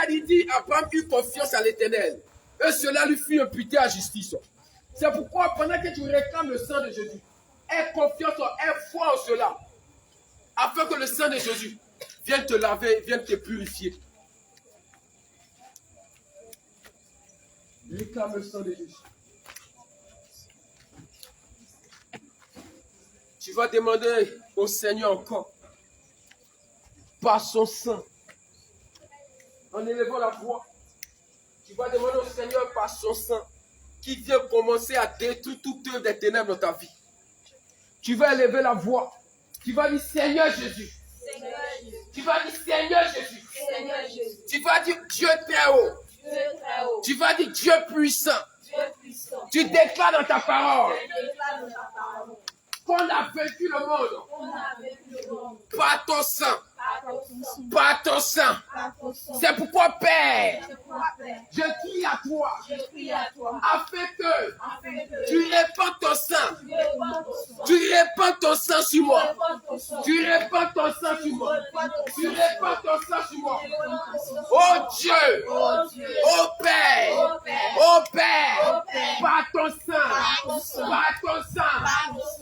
il dit, Abraham eut confiance à l'Éternel. Et cela lui fut imputé à justice. C'est pourquoi, pendant que tu réclames le sang de Jésus, aie confiance, aie foi en cela. Afin que le sang de Jésus vienne te laver, vienne te purifier. Réclame le sang de Jésus. Tu vas demander au Seigneur encore, par son sang, en élevant la voix, tu vas demander au Seigneur par son sang, qui vient commencer à détruire toute œuvre des ténèbres dans ta vie. Tu vas élever la voix, tu vas dire Seigneur Jésus. Tu vas dire Seigneur Jésus. Tu vas dire Dieu très haut. Tu vas dire Dieu puissant. Tu déclares dans ta parole qu'on a vaincu le monde par ton sang. Par ton sang. C'est pourquoi, Père, je crie à toi, afin que tu répands ton sang. Tu répands ton sang sur moi. Tu répands ton sang sur moi. Tu répands ton sang sur moi. Oh Dieu, oh Père, par ton sang,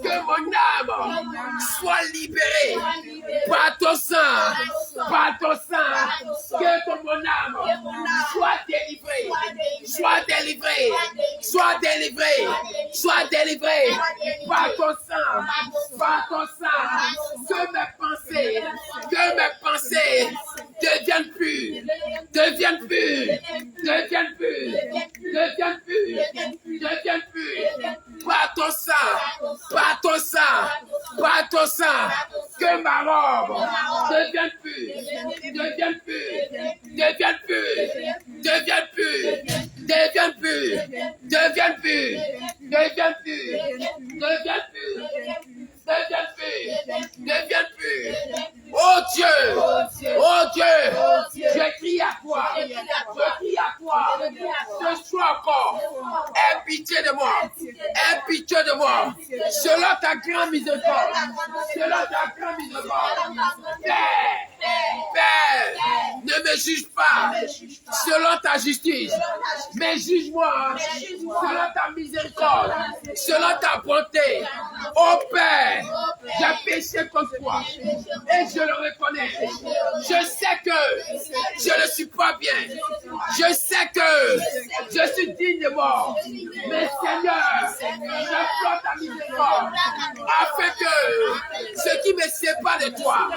que mon âme soit libérée. Par ton sang, que mon âme soit délivrée, soit délivrée, par ton sang, que mes pensées deviennent pures, par ton sang, que ma robe devienne pure. Oh Dieu, je crie à toi, ce soir encore, aie pitié de moi, selon ta grande miséricorde, Père, ne me juge pas selon ta justice, mais juge-moi selon ta miséricorde, selon ta bonté. Oh Père, j'ai péché contre toi et je le reconnais. Je sais que je ne suis pas bien. Je sais que je suis digne de mort. Mais Seigneur, j'implore ta miséricorde afin que ce qui me sépare de toi,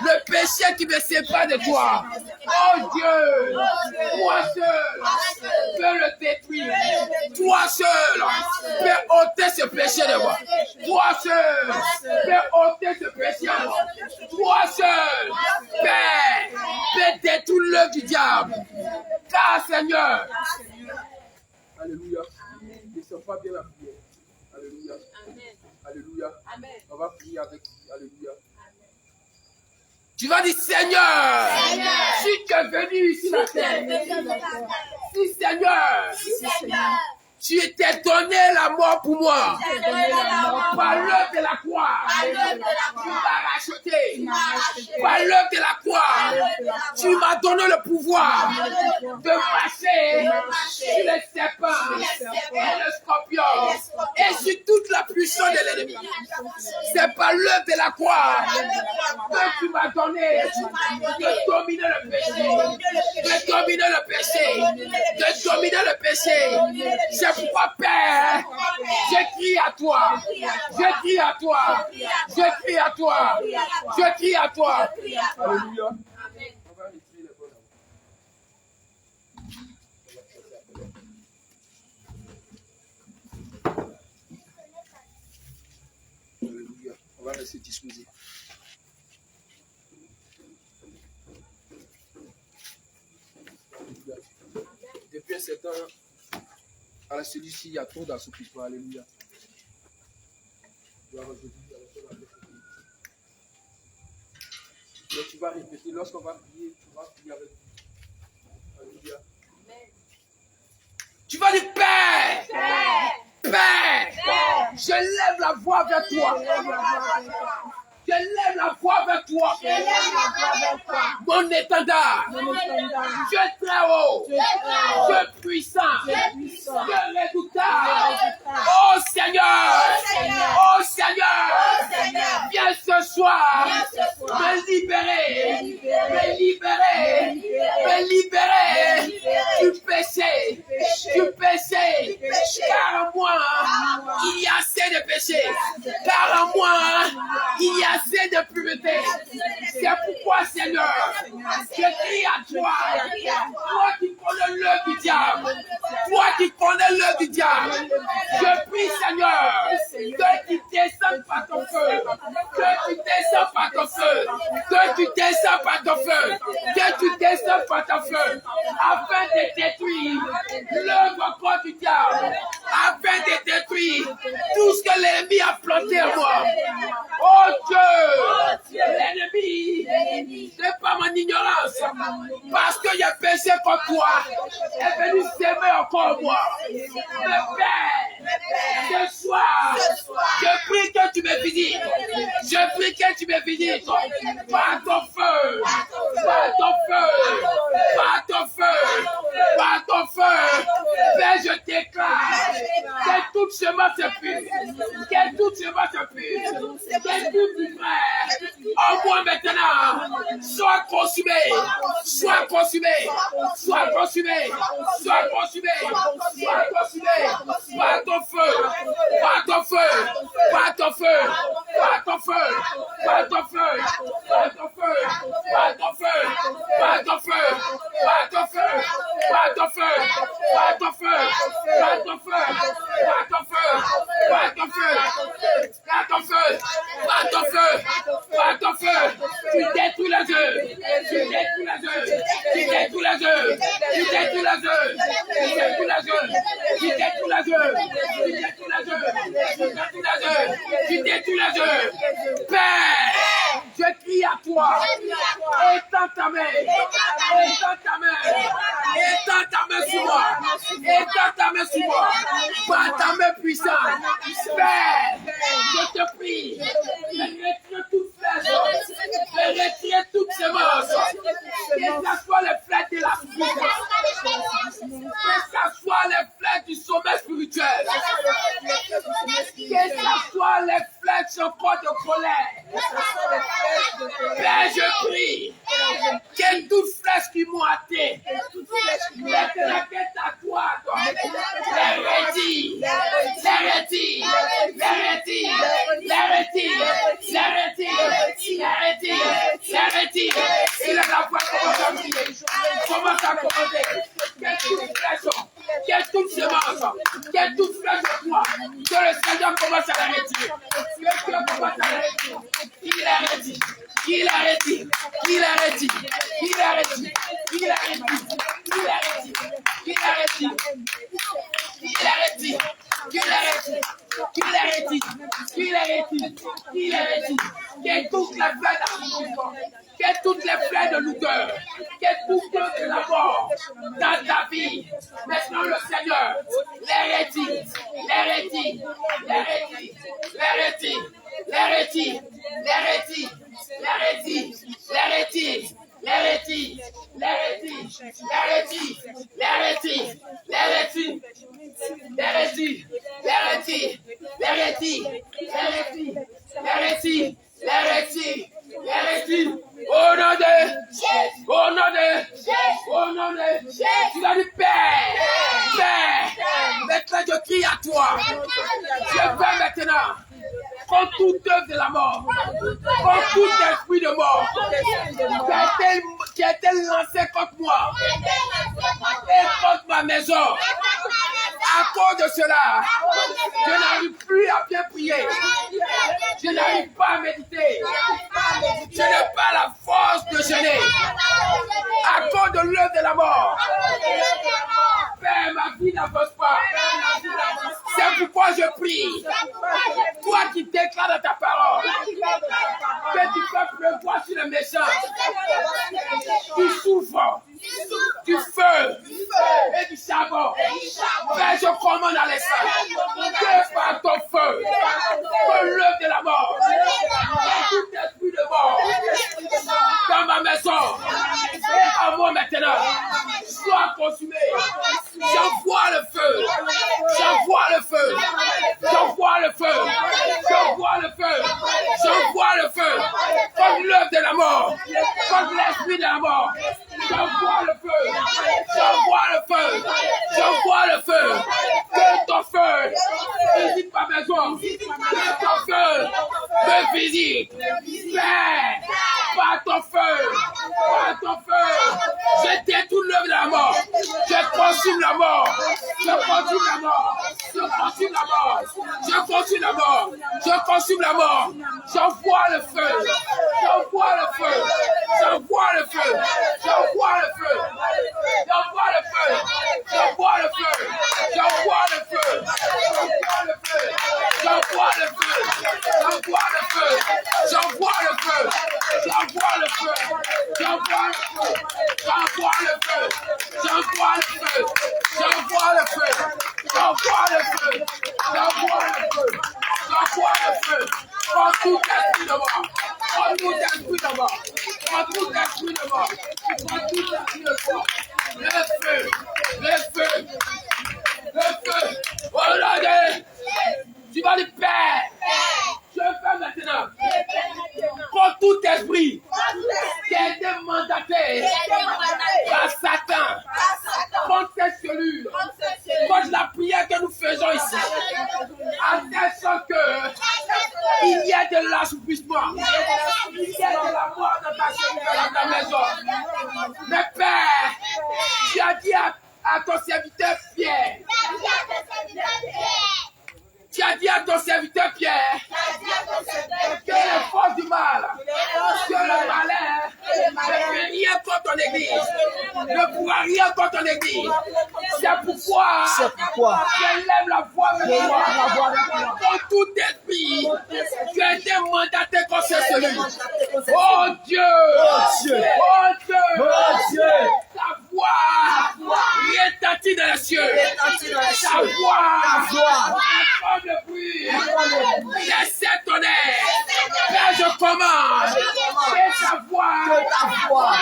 le péché qui me sépare de toi, oh Dieu, toi seul peux le détruire. Toi seul peux ôter ce péché de moi. Toi seul peux ôter ce péché de moi. Toi seul, Père, peut détruire l'œuvre du diable. Car Seigneur, alléluia, ne sont pas bien la prière. Alléluia. Alléluia. On va prier avec lui. Alléluia. Tu vas dire Seigneur, si tu es venu ici la terre, si Seigneur, tu t'es donné la mort pour moi. Par l'œuvre de la croix. Tu m'as racheté. Par l'œuvre de la croix. Tu m'as donné le pouvoir de marcher sur les serpents et le scorpion et sur toute la puissance de l'ennemi. C'est par l'œuvre de la croix que tu m'as donné de dominer le péché. De dominer le péché. De dominer le péché. C'est pourquoi, Père, je crie à toi. Je crie à toi. Je crie à toi. Je crie à toi. Alléluia. On va retirer le bon amour. Alléluia. On va rester disposé. Depuis un certain temps, à celui-ci, il y a trop d'assoupissement. Alléluia. Mais tu vas répéter. Lorsqu'on va prier, tu vas prier avec lui. Alléluia. Tu vas dire Père, je lève la voix vers toi. Je lève la voix vers toi. mon étendard, Dieu très haut, Dieu puissant, Dieu redoutable. Oh Seigneur, viens ce soir me libérer du péché, car en moi, il y a assez de péché, car en moi, il y a assez de pureté. C'est pourquoi, Seigneur, je crie à toi, toi qui connais l'œuvre du diable, je prie, Seigneur, que tu descendes par ton feu, que tu descendes par ton feu, afin de détruire l'œuvre corps du diable, afin de détruire tout ce que l'ennemi a planté en moi. Oh Dieu, l'ennemi, c'est pas mon ignorance, parce que j'ai péché contre toi, est venu s'aimer encore moi. Mais Père, ce soir, je prie que tu me visites, par ton feu, Père, je déclare que toute semence se pure, que toute frère, en moi maintenant, soit consumé, par ton feu, tu détruis les œufs, Père, je crie à toi, étends ta main sur moi, par ta main puissante. Père, je te prie, retire toute flèche, retire toute semence, que ce soit les flèches de la souffrance, que ce soit les flèches du sommeil spirituel, que ce soit les flèches encore de colère. Père, je prie que toute flèche qui m'ont hâté, les raquettes à toi, les retire. Il a la voix commence à commander. Quelle toute semence, quelle toute flèche de toi, que le Seigneur commence à la retirer. Il que toutes les flèches d'affliction, que toutes les flèches de lourdeur, que toutes de la mort dans ta vie, maintenant le Seigneur les retire. Au nom de Jésus, tu as dit Père, maintenant je crie à toi. Je vais maintenant contre toute œuvre de la mort, contre tout esprit de mort qui a été lancé contre moi et contre ma maison. À cause de cela, je n'arrive plus à bien prier. Je n'arrive pas à méditer. Je n'ai pas la force de jeûner. À cause de l'œuvre de la mort. Père, ma vie n'avance pas. C'est pourquoi je prie. Toi qui déclares dans ta parole que tu peux pleuvoir sur les méchants, tu souffres du feu et du charbon. Père, je commande à l'esprit que par ton feu, que l'œuvre de la mort, que tout esprit de mort dans ma maison, la mort, contre l'esprit de la mort. J'envoie le feu, j'envoie le feu, j'envoie le feu. Que ton feu visite ma maison, que ton feu me visite. Père, par ton feu, par ton feu, je détourne l'œuvre de la mort, je consume la mort, je consume la mort, je consume la mort, je consume la mort, je consume la mort, j'envoie le feu, j'envoie le feu, j'envoie le feu, j'envoie le feu, j'envoie le feu, j'envoie le feu, j'envoie le feu, j'envoie le feu, j'envoie le feu, j'envoie le feu, j'envoie le feu, j'envoie le feu, j'envoie le feu, j'envoie le feu, j'envoie le feu, j'envoie le feu, j'envoie le feu, j'envoie le feu, prends tout esprit de mort, prends tout esprit de mort, prends tout esprit de mort, prends tout esprit de mort, le feu, le feu, le feu, oh là, tu vas dire Père, je fais maintenant, prends tout esprit qui a été mandaté par Satan, contre cette cellule, contre la prière que nous faisons ici, à telle sorte qu'il y ait de l'assouplissement, il y ait de la mort dans ta cellule, dans ta maison. Mais Père, tu as dit à ton serviteur Pierre, tu as dit à ton serviteur Pierre que les forces du mal, que le malin ne fait rien contre ton église, ne pourra rien contre ton église. C'est pourquoi je lève la voix avec moi contre tout esprit qui a été mandaté contre celui. Oh Dieu, oh Dieu, ta voix retentit dans les cieux, ta voix comme le bruit des sept tonnerres. Père, je commande que ta voix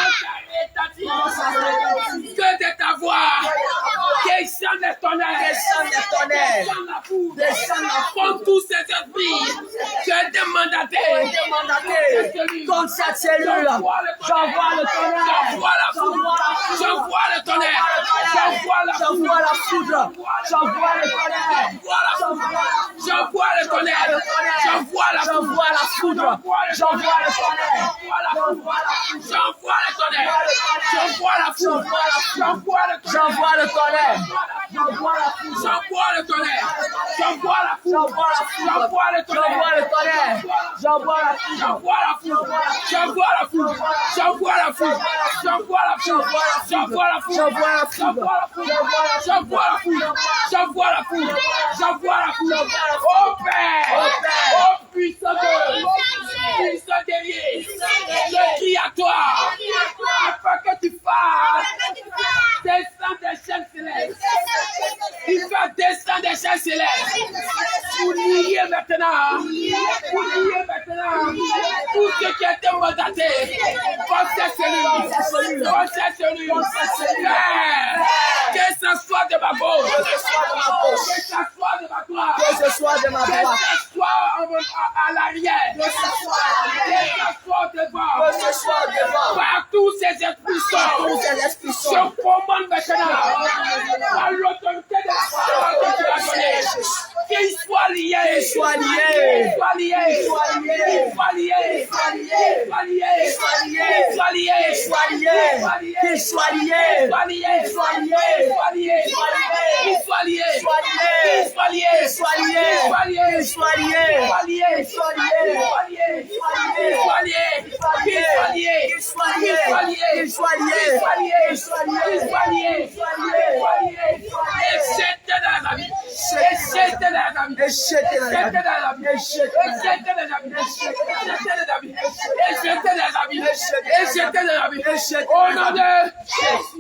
que de ta voix descende les tonnerres, descend la foudre, contre tous ces esprits qui ont été mandatés contre cette cellule. J'envoie le tonnerre, j'envoie le tonnerre, j'envoie la foudre, j'envoie le tonnerre, j'envoie le tonnerre, j'envoie la foudre, j'envoie le tonnerre, j'envoie le tonnerre, j'envoie la foudre, j'envoie le tonnerre, j'envoie le tonnerre, j'envoie le tonnerre, j'envoie la foudre, j'envoie le tonnerre, j'envoie la foudre, j'envoie la foudre, j'envoie la foudre, j'envoie la foudre, j'envoie la foudre, j'envoie la foudre, j'envoie la foudre, j'envoie la foudre, j'envoie la foudre. Oh Père, oh puissant Dieu, puissant guerrier, je crie à toi, afin que tu fasses descendre des chaînes célestes. Il va descendre des chaînes célestes pour lier maintenant, tout ce qui a été mandaté par cette cellule, que ce soit de ma gauche, que ce soit de ma droite, que ce soit à l'arrière, que ce soit devant, partout ces esprits sont, je commande maintenant, par l'autorité de la parole que tu as donnée, qu'ils soient liés,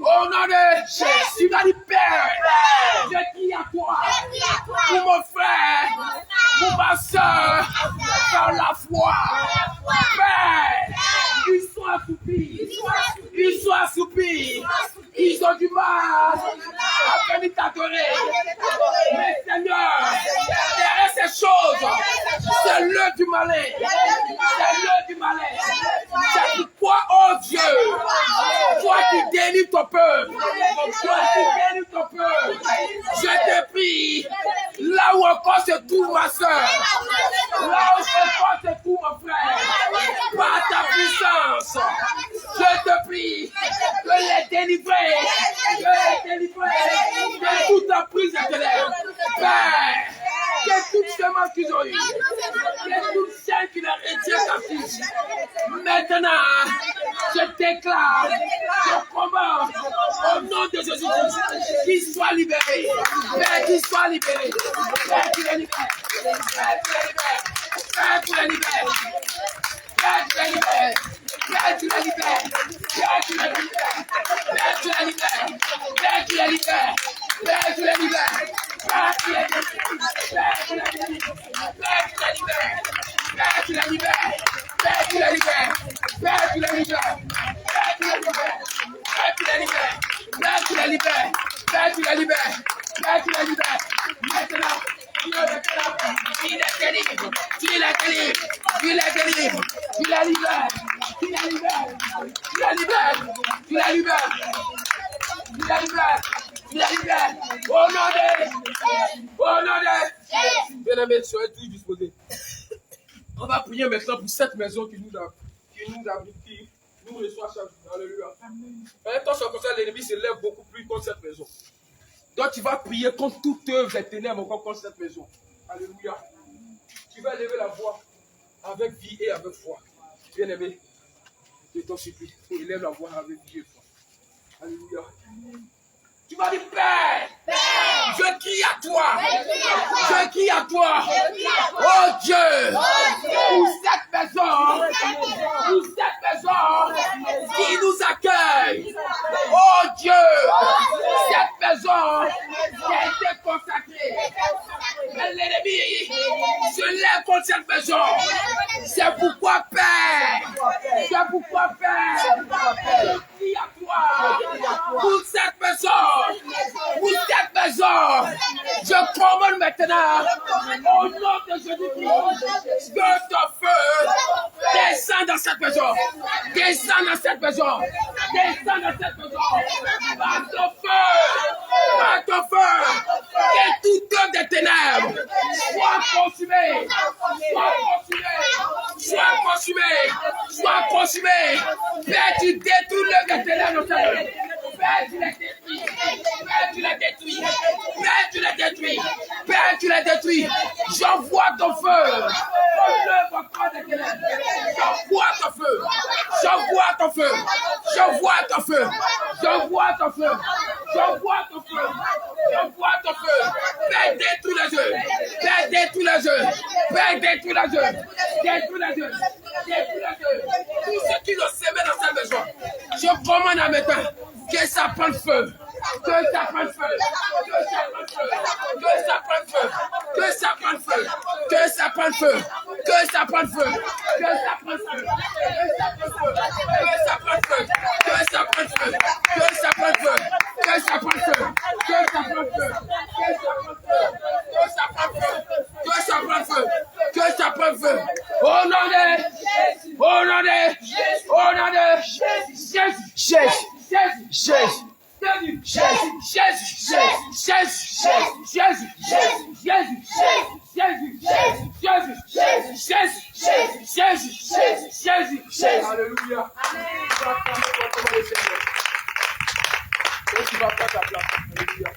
au nom de tu vas dire Père, je crie à toi pour mon frère, pour ma soeur, par la foi. Père, ils sont assoupis, ils ont du mal à venir t'adorer. Mais Seigneur, derrière ces choses, c'est l'œuvre du malin. C'est ton peuple. Je bénis ton peuple. Je te prie, là où encore se trouve ma soeur, là où encore se trouve mon frère, par ta puissance, je te prie de les délivrer, de toute emprise de ténèbres. Père, que toute semence qu'ils ont eue, que toute chaîne qui leur retient captive, maintenant, je déclare, je commande, au nom de Jésus-Christ, qu'ils soient libérés. Père, qu'ils soient libérés. Père, tu les libères. Père, tu les libères. Père, tu les libères. Père, tu les libères. Père, tu les libères. Père, tu les libères. Père, tu les libères. Père, tu les libères. Père, tu les libères. Père, tu les libères. Père, tu les libères. Père, tu les libères. Père, tu les libères. Père, tu les libères. Père, tu les libères. Père, tu les libères. Père, tu les libères. Père, tu les libères. Maintenant, tu les délivres. Tu les délivres. Tu les délivres. Tu les libères. Tu les libères. Tu les libères. Tu les libères. Tu les libères. Tu les libères. Au nom de... Bien-aimés, soyez tous disposés. On va prier maintenant pour cette maison qui nous reçoit chaque jour. Alléluia. Quand ce concerne l'ennemi se lève beaucoup plus contre cette maison. Donc tu vas prier contre toute œuvre des ténèbres encore contre cette maison. Alléluia. Tu vas lever la voix avec vie et avec foi. Bien-aimé, je t'en supplie, élève la voix avec vie et foi. Alléluia. Tu vas dire, Père, je crie à toi. Je crie à toi. Oh Dieu, pour cette maison qui nous accueille. Oh Dieu, cette maison qui a été consacrée. Mais l'ennemi se lève contre cette maison. C'est pourquoi, Père, je crie à toi pour cette maison. Je commande maintenant au nom de Jésus-Christ que ton feu descend dans cette maison. Descend dans cette maison. Par ton feu, que toute œuvre des ténèbres soit consumée. Père, tu détruis l'œuvre des ténèbres dans cette maison. Père, tu les détruis. J'envoie ton feu. J'envoie ton feu. Père, détruis les œufs. Tout ce qui nous sème dans cette maison. Je commande à maintenant que ça prenne feu. Que ça prenne feu. Au nom de Jésus. Alléluia. Tu vas prendre ta place. Alléluia.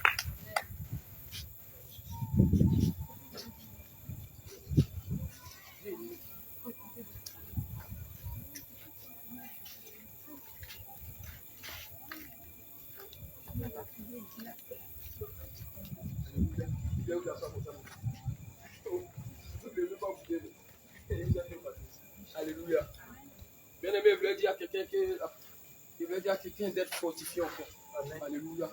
Alléluia. Bien-aimé, je voulais dire à quelqu'un d'être fortifié encore. Amen. Alléluia.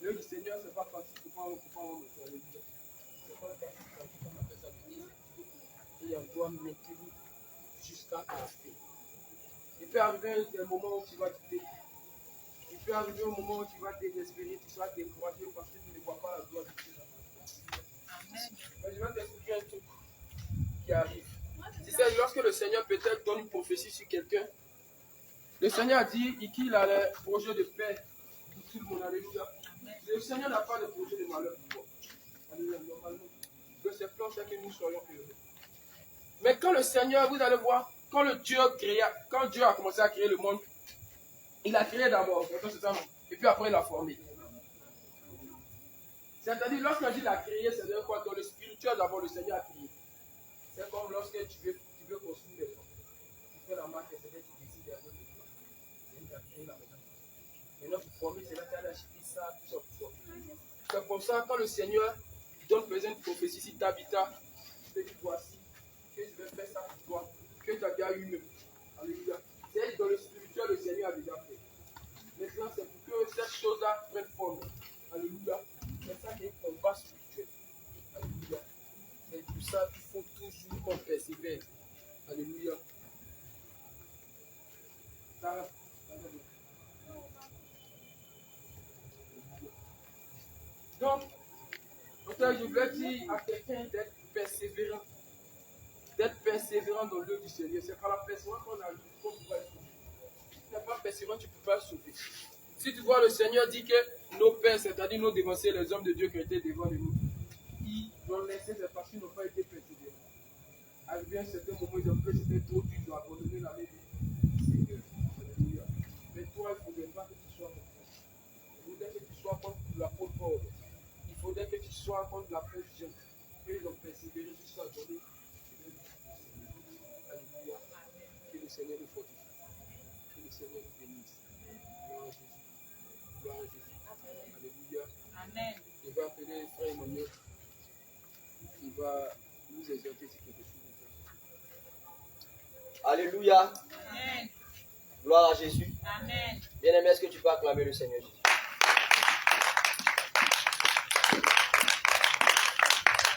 Le Seigneur, c'est pas facile. Et on doit maintenir jusqu'à la fin. Il peut arriver des moments où tu vas douter. Il peut arriver un moment où tu vas désespérer, tu vas décourager parce que tu ne vois pas la gloire de Dieu. Mais je vais t'expliquer un truc qui arrive. C'est lorsque le Seigneur peut-être donne une prophétie sur quelqu'un. Le Seigneur a dit qu'il a le projet de paix tout le monde. Alléluia. Le Seigneur n'a pas de projet de malheur pour toi. Alléluia. Normalement, de ses plans, c'est que nous soyons heureux. Mais quand le Seigneur, vous allez voir, quand Dieu a commencé à créer le monde, il a créé d'abord, et puis après il a formé. C'est-à-dire, lorsqu'on dit il a créé, c'est-à-dire quoi? Dans le spirituel, d'abord, le Seigneur a créé. C'est comme lorsque tu veux construire des gens. Tu fais la marque, c'est-à-dire tu décides un peu de toi. Il a créé la maison. Maintenant, pour former, c'est là qu'il a acheté ça, tout ça pour toi. C'est pour ça, quand le Seigneur donne besoin de prophétie, si tu habites, tu te dis voici, que je vais faire ça pour toi, que tu as déjà eu même. Alléluia. C'est dans le spirituel, le Seigneur a déjà fait. Maintenant, c'est pour que cette chose-là prenne forme. Alléluia. C'est ça qui est un combat spirituel. Alléluia. Et pour ça, il faut toujours qu'on persévère. Alléluia. Donc, je voulais dire à quelqu'un d'être persévérant. D'être persévérant dans l'œuvre du Seigneur. C'est par la persévérance qu'on a lu qu'on pourra être sauvé. Si tu n'es pas persévérant, tu ne peux pas être sauvé. Si tu vois, le Seigneur dit que nos pères, c'est-à-dire nos dévancés, les hommes de Dieu qui étaient devant de nous, ils ont laissé ces parties, n'ont pas été persévérants. Arrivé à un certain moment, ils ont fait c'était trop dur, ils ont abandonné la main du Seigneur. Alléluia. Mais toi, il ne faudrait pas que tu sois comme ça. Il faudrait que tu sois comme l'apôtre Paul. Il faudrait que tu sois comme l'apôtre Jean. Ils ont persévéré jusqu'à donner. Alléluia. Que le Seigneur nous fortifie. Que le Seigneur nous bénisse. Gloire à Jésus. Gloire à Jésus. Alléluia. Amen. Il va appeler frère Emmanuel. Il va nous exhorter sur quelque chose. Alléluia. Amen. Gloire à Jésus. Amen. Bien-aimé, est-ce que tu peux acclamer le Seigneur Jésus?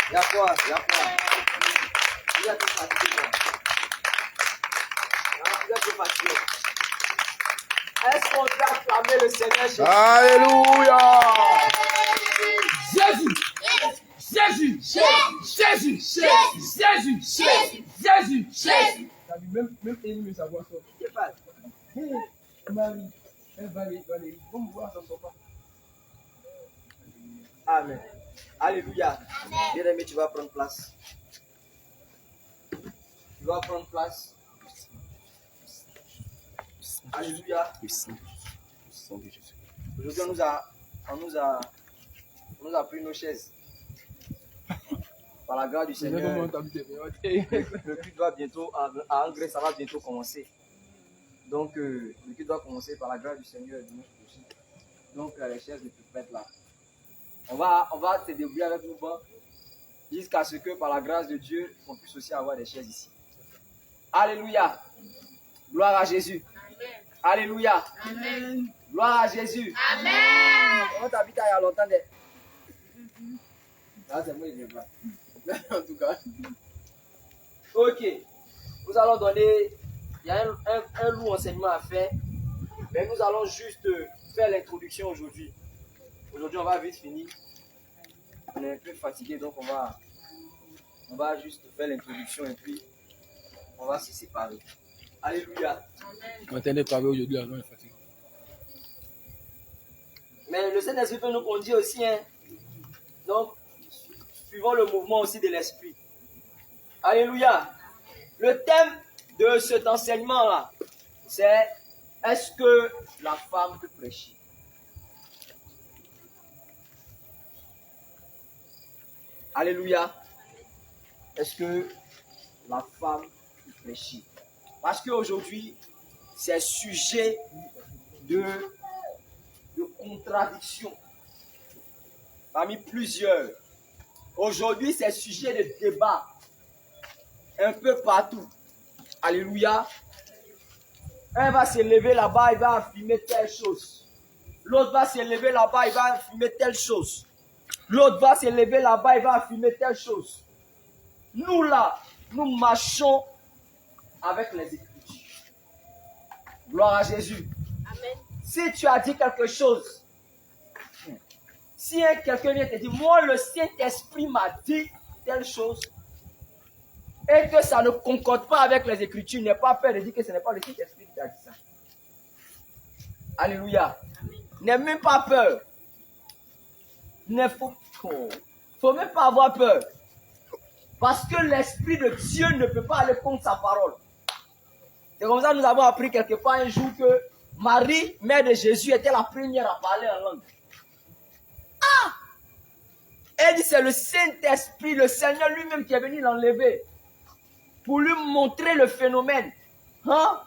Il y a quoi? Il y a quoi? Il y a tout fatigué. Il y a tout fatigué. Est-ce qu'on peut acclamer le Seigneur Jésus? Alléluia. Jésus. Jésus. Jésus. Jésus. Jésus. Jésus. Jésus. Même Élie veut savoir ça. Qu'est-ce qui passe? Marie, elle va aller. Vous me voir, ça ne sort pas. Amen. Alléluia. Bien-aimé, tu vas prendre place. Tu vas prendre place. Alléluia. Aujourd'hui, on nous a pris nos chaises. Par la grâce du Seigneur, le culte va bientôt, à Angers, ça va bientôt commencer. Donc, le culte doit commencer par la grâce du Seigneur dimanche prochain. Donc, les chaises ne peuvent pas être là. On va se débrouiller avec nos bancs jusqu'à ce que, par la grâce de Dieu, on puisse aussi avoir des chaises ici. Alléluia. Gloire à Jésus. Amen. Alléluia. Amen. Gloire à Jésus. Amen. On t'habite il y a longtemps. Là, c'est moi, il vient pas. En tout cas. Ok. Nous allons donner. Il y a un lourd enseignement à faire. Mais nous allons juste faire l'introduction aujourd'hui. Aujourd'hui, on va vite finir. On est un peu fatigué, donc on va juste faire l'introduction et puis on va se séparer. Alléluia. Quand elle est parée aujourd'hui, on est fatigué. Mais le Saint-Esprit peut nous conduire aussi. Hein. Donc, suivons le mouvement aussi de l'Esprit. Alléluia. Le thème de cet enseignement-là, c'est est-ce que la femme peut prêcher? Alléluia. Est-ce que la femme peut prêcher? Parce qu'aujourd'hui, c'est sujet de contradiction parmi plusieurs. Aujourd'hui, c'est sujet de débat un peu partout. Alléluia. Un va se lever là-bas, il va affirmer telle chose. L'autre va se lever là-bas, il va affirmer telle chose. L'autre va se lever là-bas, il va affirmer telle chose. Nous là, nous marchons avec les Écritures. Gloire à Jésus. Amen. Si tu as dit quelque chose, si quelqu'un vient te dire, moi le Saint-Esprit m'a dit telle chose, et que ça ne concorde pas avec les Écritures, n'est pas fait de dire que ce n'est pas le Saint-Esprit qui t'a dit ça. Alléluia. N'aie même pas peur. Faut même pas avoir peur. Parce que l'Esprit de Dieu ne peut pas aller contre sa parole. C'est comme ça que nous avons appris quelque part un jour que Marie, mère de Jésus, était la première à parler en langue. Ah! Elle dit c'est le Saint-Esprit, le Seigneur lui-même qui est venu l'enlever pour lui montrer le phénomène. Hein?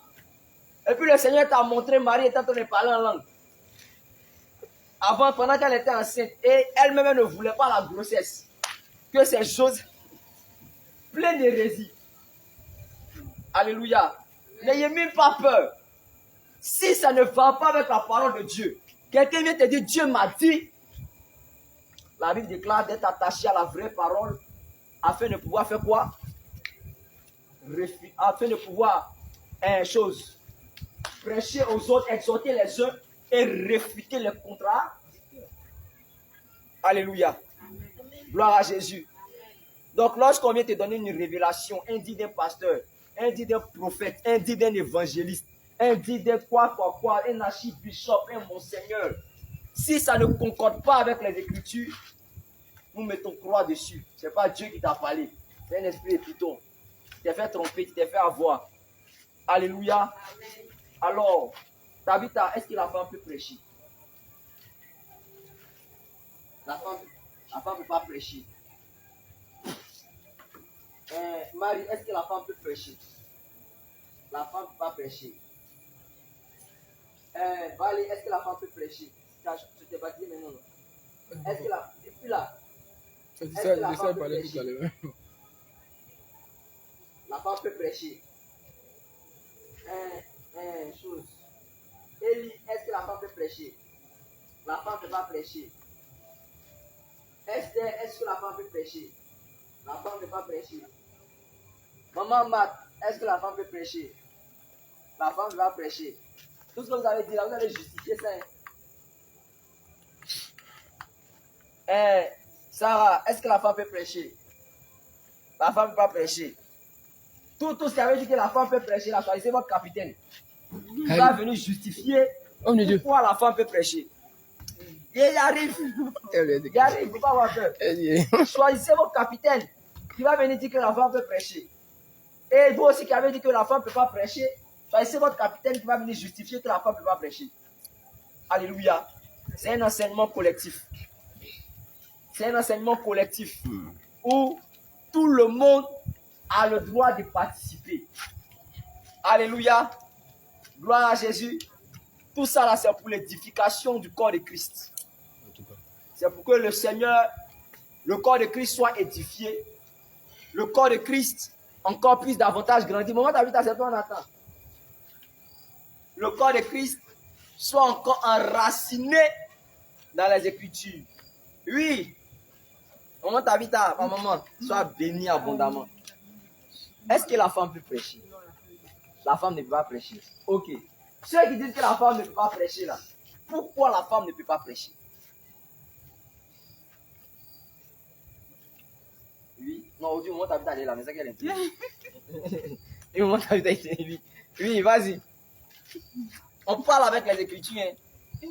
Et puis le Seigneur t'a montré Marie était en train de parler en langue. Avant, pendant qu'elle était enceinte, et elle-même ne voulait pas la grossesse. Que ces choses pleines d'hérésie. Alléluia. N'ayez même pas peur. Si ça ne va pas avec la parole de Dieu, quelqu'un vient te dire Dieu m'a dit. La Bible déclare d'être attaché à la vraie parole afin de pouvoir faire quoi? Afin de pouvoir, prêcher aux autres, exhorter les uns et réfuter les contrats. Alléluia. Gloire à Jésus. Donc, lorsqu'on vient te donner une révélation, un dit d'un pasteur, un dit d'un prophète, un dit d'un évangéliste, un dit d'un quoi, un archibishop, un monseigneur, si ça ne concorde pas avec les Écritures, nous mettons croix dessus. Ce n'est pas Dieu qui t'a parlé. C'est un esprit de python. Tu t'es fait tromper, tu t'es fait avoir. Alléluia. Alors, Tabitha, est-ce que la femme peut prêcher? La femme ne peut pas prêcher. Marie, est-ce que la femme peut prêcher? La femme ne peut pas prêcher. Valérie, est-ce que la femme peut prêcher? Je t'ai pas dit, mais non. Est-ce que la... Et puis là, est-ce que la femme peut prêcher? La femme peut prêcher. Chose. Élie, est-ce que la femme peut prêcher? La femme ne peut pas prêcher. Esther, est-ce que la femme peut prêcher? La femme ne peut pas prêcher. Maman Matt, est-ce que la femme peut prêcher? La femme ne peut pas prêcher. Tout ce que vous avez dit là, vous allez justifier ça. Sarah, est-ce que la femme peut prêcher? La femme ne peut pas prêcher. Tout ce qui avait dit que la femme peut prêcher, là, choisissez votre capitaine. Il va venir justifier pourquoi la femme peut prêcher. Et il arrive. Il arrive, il ne faut pas avoir peur. Choisissez votre capitaine qui va venir dire que la femme peut prêcher. Et vous aussi qui avez dit que la femme ne peut pas prêcher, choisissez votre capitaine qui va venir justifier que la femme ne peut pas prêcher. Alléluia. C'est un enseignement collectif. C'est un enseignement collectif où tout le monde a le droit de participer. Alléluia. Gloire à Jésus. Tout ça là, c'est pour l'édification du corps de Christ. C'est pour que le Seigneur, le corps de Christ soit édifié. Le corps de Christ encore plus davantage grandi. Moment t'as vu ta on attend. Le corps de Christ soit encore enraciné dans les Écritures. Oui. Moment t'as vu ta maman soit bénie abondamment. Est-ce que la femme peut prêcher? La femme ne peut pas prêcher. Ok. Ceux qui disent que la femme ne peut pas prêcher là, pourquoi la femme ne peut pas prêcher? Oui. Non, au moment t'as vu d'aller là, mais c'est qu'elle est. Et au moment t'as vu d'aller. Oui, vas-y. On parle avec les Écritures. Hein.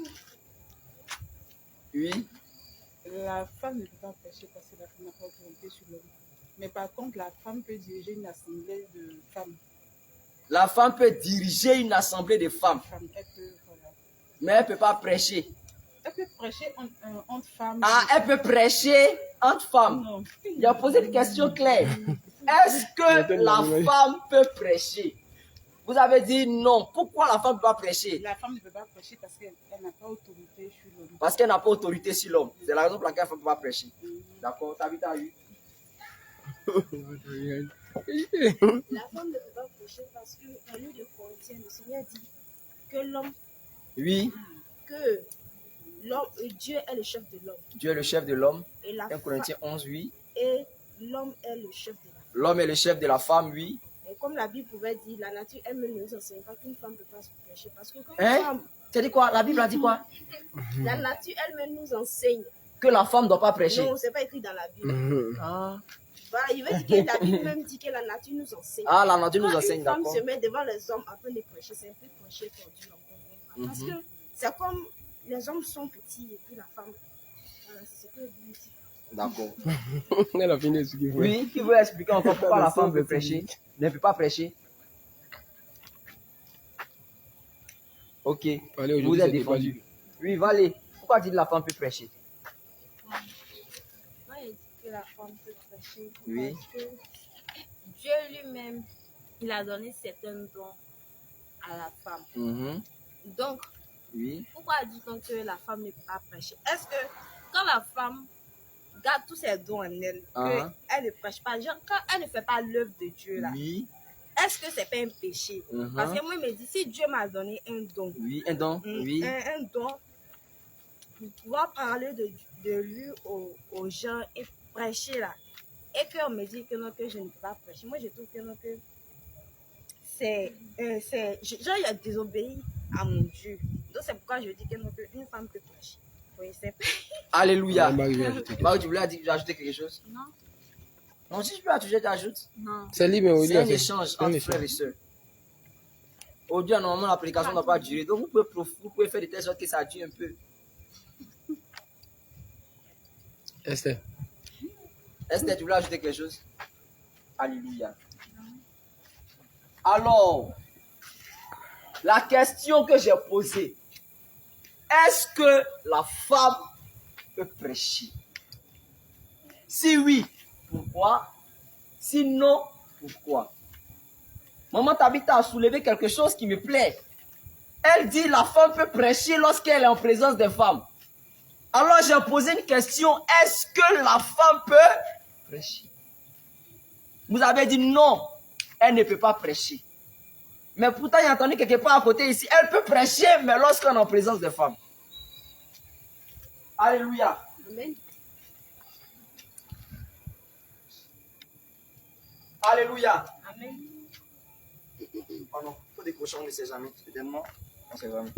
Oui. La femme ne peut pas prêcher parce que la femme n'a pas autorité sur l'homme. Mais par contre, la femme peut diriger une assemblée de femmes. La femme peut diriger une assemblée de femmes. Elle peut, voilà. Mais elle ne peut pas prêcher. Elle peut prêcher entre femmes. Ah, elle peut prêcher entre femmes. Non. Il a posé une question claire. Est-ce que la femme peut prêcher? Vous avez dit non. Pourquoi la femme ne peut pas prêcher? La femme ne peut pas prêcher parce qu'elle n'a pas autorité sur l'homme. Parce qu'elle n'a pas autorité sur l'homme. C'est la raison pour laquelle la femme ne peut pas prêcher. D'accord? T'as vu, t'as eu? La femme ne peut pas prêcher parce que dans le livre de Corinthiens, le Seigneur dit que l'homme, Oui. que l'homme, Dieu est le chef de l'homme. Dieu est le chef de l'homme. Et la 1 Corinthiens 11, oui. Et l'homme est le chef de la femme. L'homme est le chef de la femme, oui. Et comme la Bible pouvait dire, la nature elle-même ne nous enseigne pas qu'une femme ne peut pas se prêcher. Parce que comme Hein? femme, Tu dit quoi? La Bible a dit quoi? la nature elle-même nous enseigne. Que la femme ne doit pas prêcher. Non, c'est pas écrit dans la Bible. Ah. Bah, il veut dire que la Bible même dit que la nature nous enseigne. Ah, la nature nous Quand enseigne, une femme d'accord. se met devant les hommes afin de prêcher, c'est un peu prêcher pour Dieu. Parce que c'est comme les hommes sont petits et puis la femme. Voilà, c'est ce que je dis ici. D'accord. Elle a fini ce qu'il faut. Oui, qui veut expliquer encore pourquoi la femme peut prêcher, ne peut pas prêcher? Ok, Allez, vous aujourd'hui, êtes c'était pas défendu. du- Oui, Valé, pourquoi dire la femme peut prêcher? Moi, il dit que la femme peut prêcher. Oui. Parce que Dieu lui-même, il a donné certains dons à la femme. Mhm. Donc, Oui. pourquoi dit-on que la femme ne peut pas prêcher? Est-ce que quand la femme garde tous ses dons en elle, Ah. qu'elle ne prêche pas, genre quand elle ne fait pas l'œuvre de Dieu là, Oui. est-ce que c'est pas un péché? Mhm. Parce que moi, il me dit, si Dieu m'a donné un don, Oui, un don. Oui. un don, pour pouvoir parler de lui aux gens et prêcher là, et qu'on me dit que non, que je ne peux pas prêcher, moi je trouve que non, que genre il a désobéi à mon Dieu. Donc c'est pourquoi je dis que non, qu'une femme peut prêcher. Oui, c'est Alléluia. Marie veut ajouter quelque Marie, tu voulais ajouter quelque chose? non. Non, si je peux ajouter, j'ajoute. Non. chose. C'est libre, oui. C'est un échange entre frères et sœurs. Aujourd'hui, normalement, l'application n'a pas duré. Donc, vous pouvez faire de telle sorte que ça dure un peu. Esther. Esther, tu voulais ajouter quelque chose? Alléluia. Alors, la question que j'ai posée, est-ce que la femme peut prêcher? Si oui, pourquoi? Si non, pourquoi? Maman Tabitha a soulevé quelque chose qui me plaît. Elle dit la femme peut prêcher lorsqu'elle est en présence des femmes. Alors j'ai posé une question, est-ce que la femme peut prêcher? Vous avez dit non, elle ne peut pas prêcher. Mais pourtant, il y a entendu quelque part à côté ici, elle peut prêcher, mais lorsqu'on est en présence des femmes. Alléluia. Amen. Alléluia. Amen. Oh non, il faut décrocher, on ne sait jamais. Évidemment, on ne sait jamais.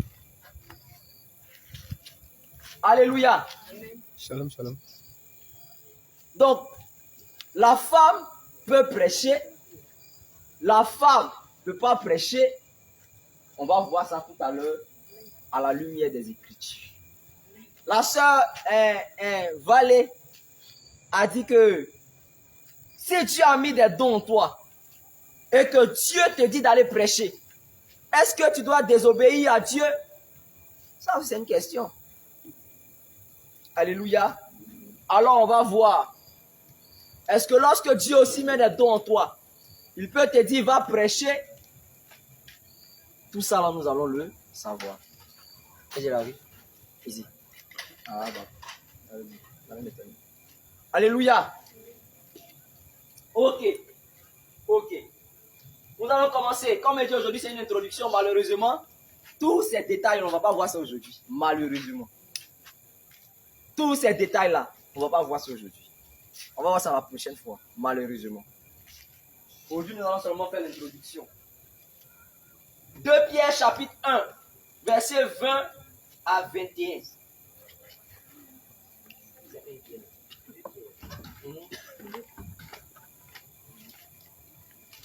Alléluia. Shalom, shalom. Donc, la femme peut prêcher. La femme ne peut pas prêcher. On va voir ça tout à l'heure à la lumière des Écritures. La sœur Valé a dit que si tu as mis des dons en toi et que Dieu te dit d'aller prêcher, est-ce que tu dois désobéir à Dieu? Ça, c'est une question. Alléluia. Alors, on va voir. Est-ce que lorsque Dieu aussi met des dons en toi, il peut te dire, va prêcher? Tout ça, là, nous allons le savoir. Et j'ai la vie. Ici. Ah, bah. Alléluia. Ok. Ok. Nous allons commencer. Comme je dis aujourd'hui, c'est une introduction. Malheureusement, tous ces détails, on ne va pas voir ça aujourd'hui. Malheureusement. Tous ces détails-là, on ne va pas voir ça aujourd'hui. On va voir ça la prochaine fois. Malheureusement. Aujourd'hui, nous allons seulement faire l'introduction. 2 Pierre chapitre 1, verset 20 à 21.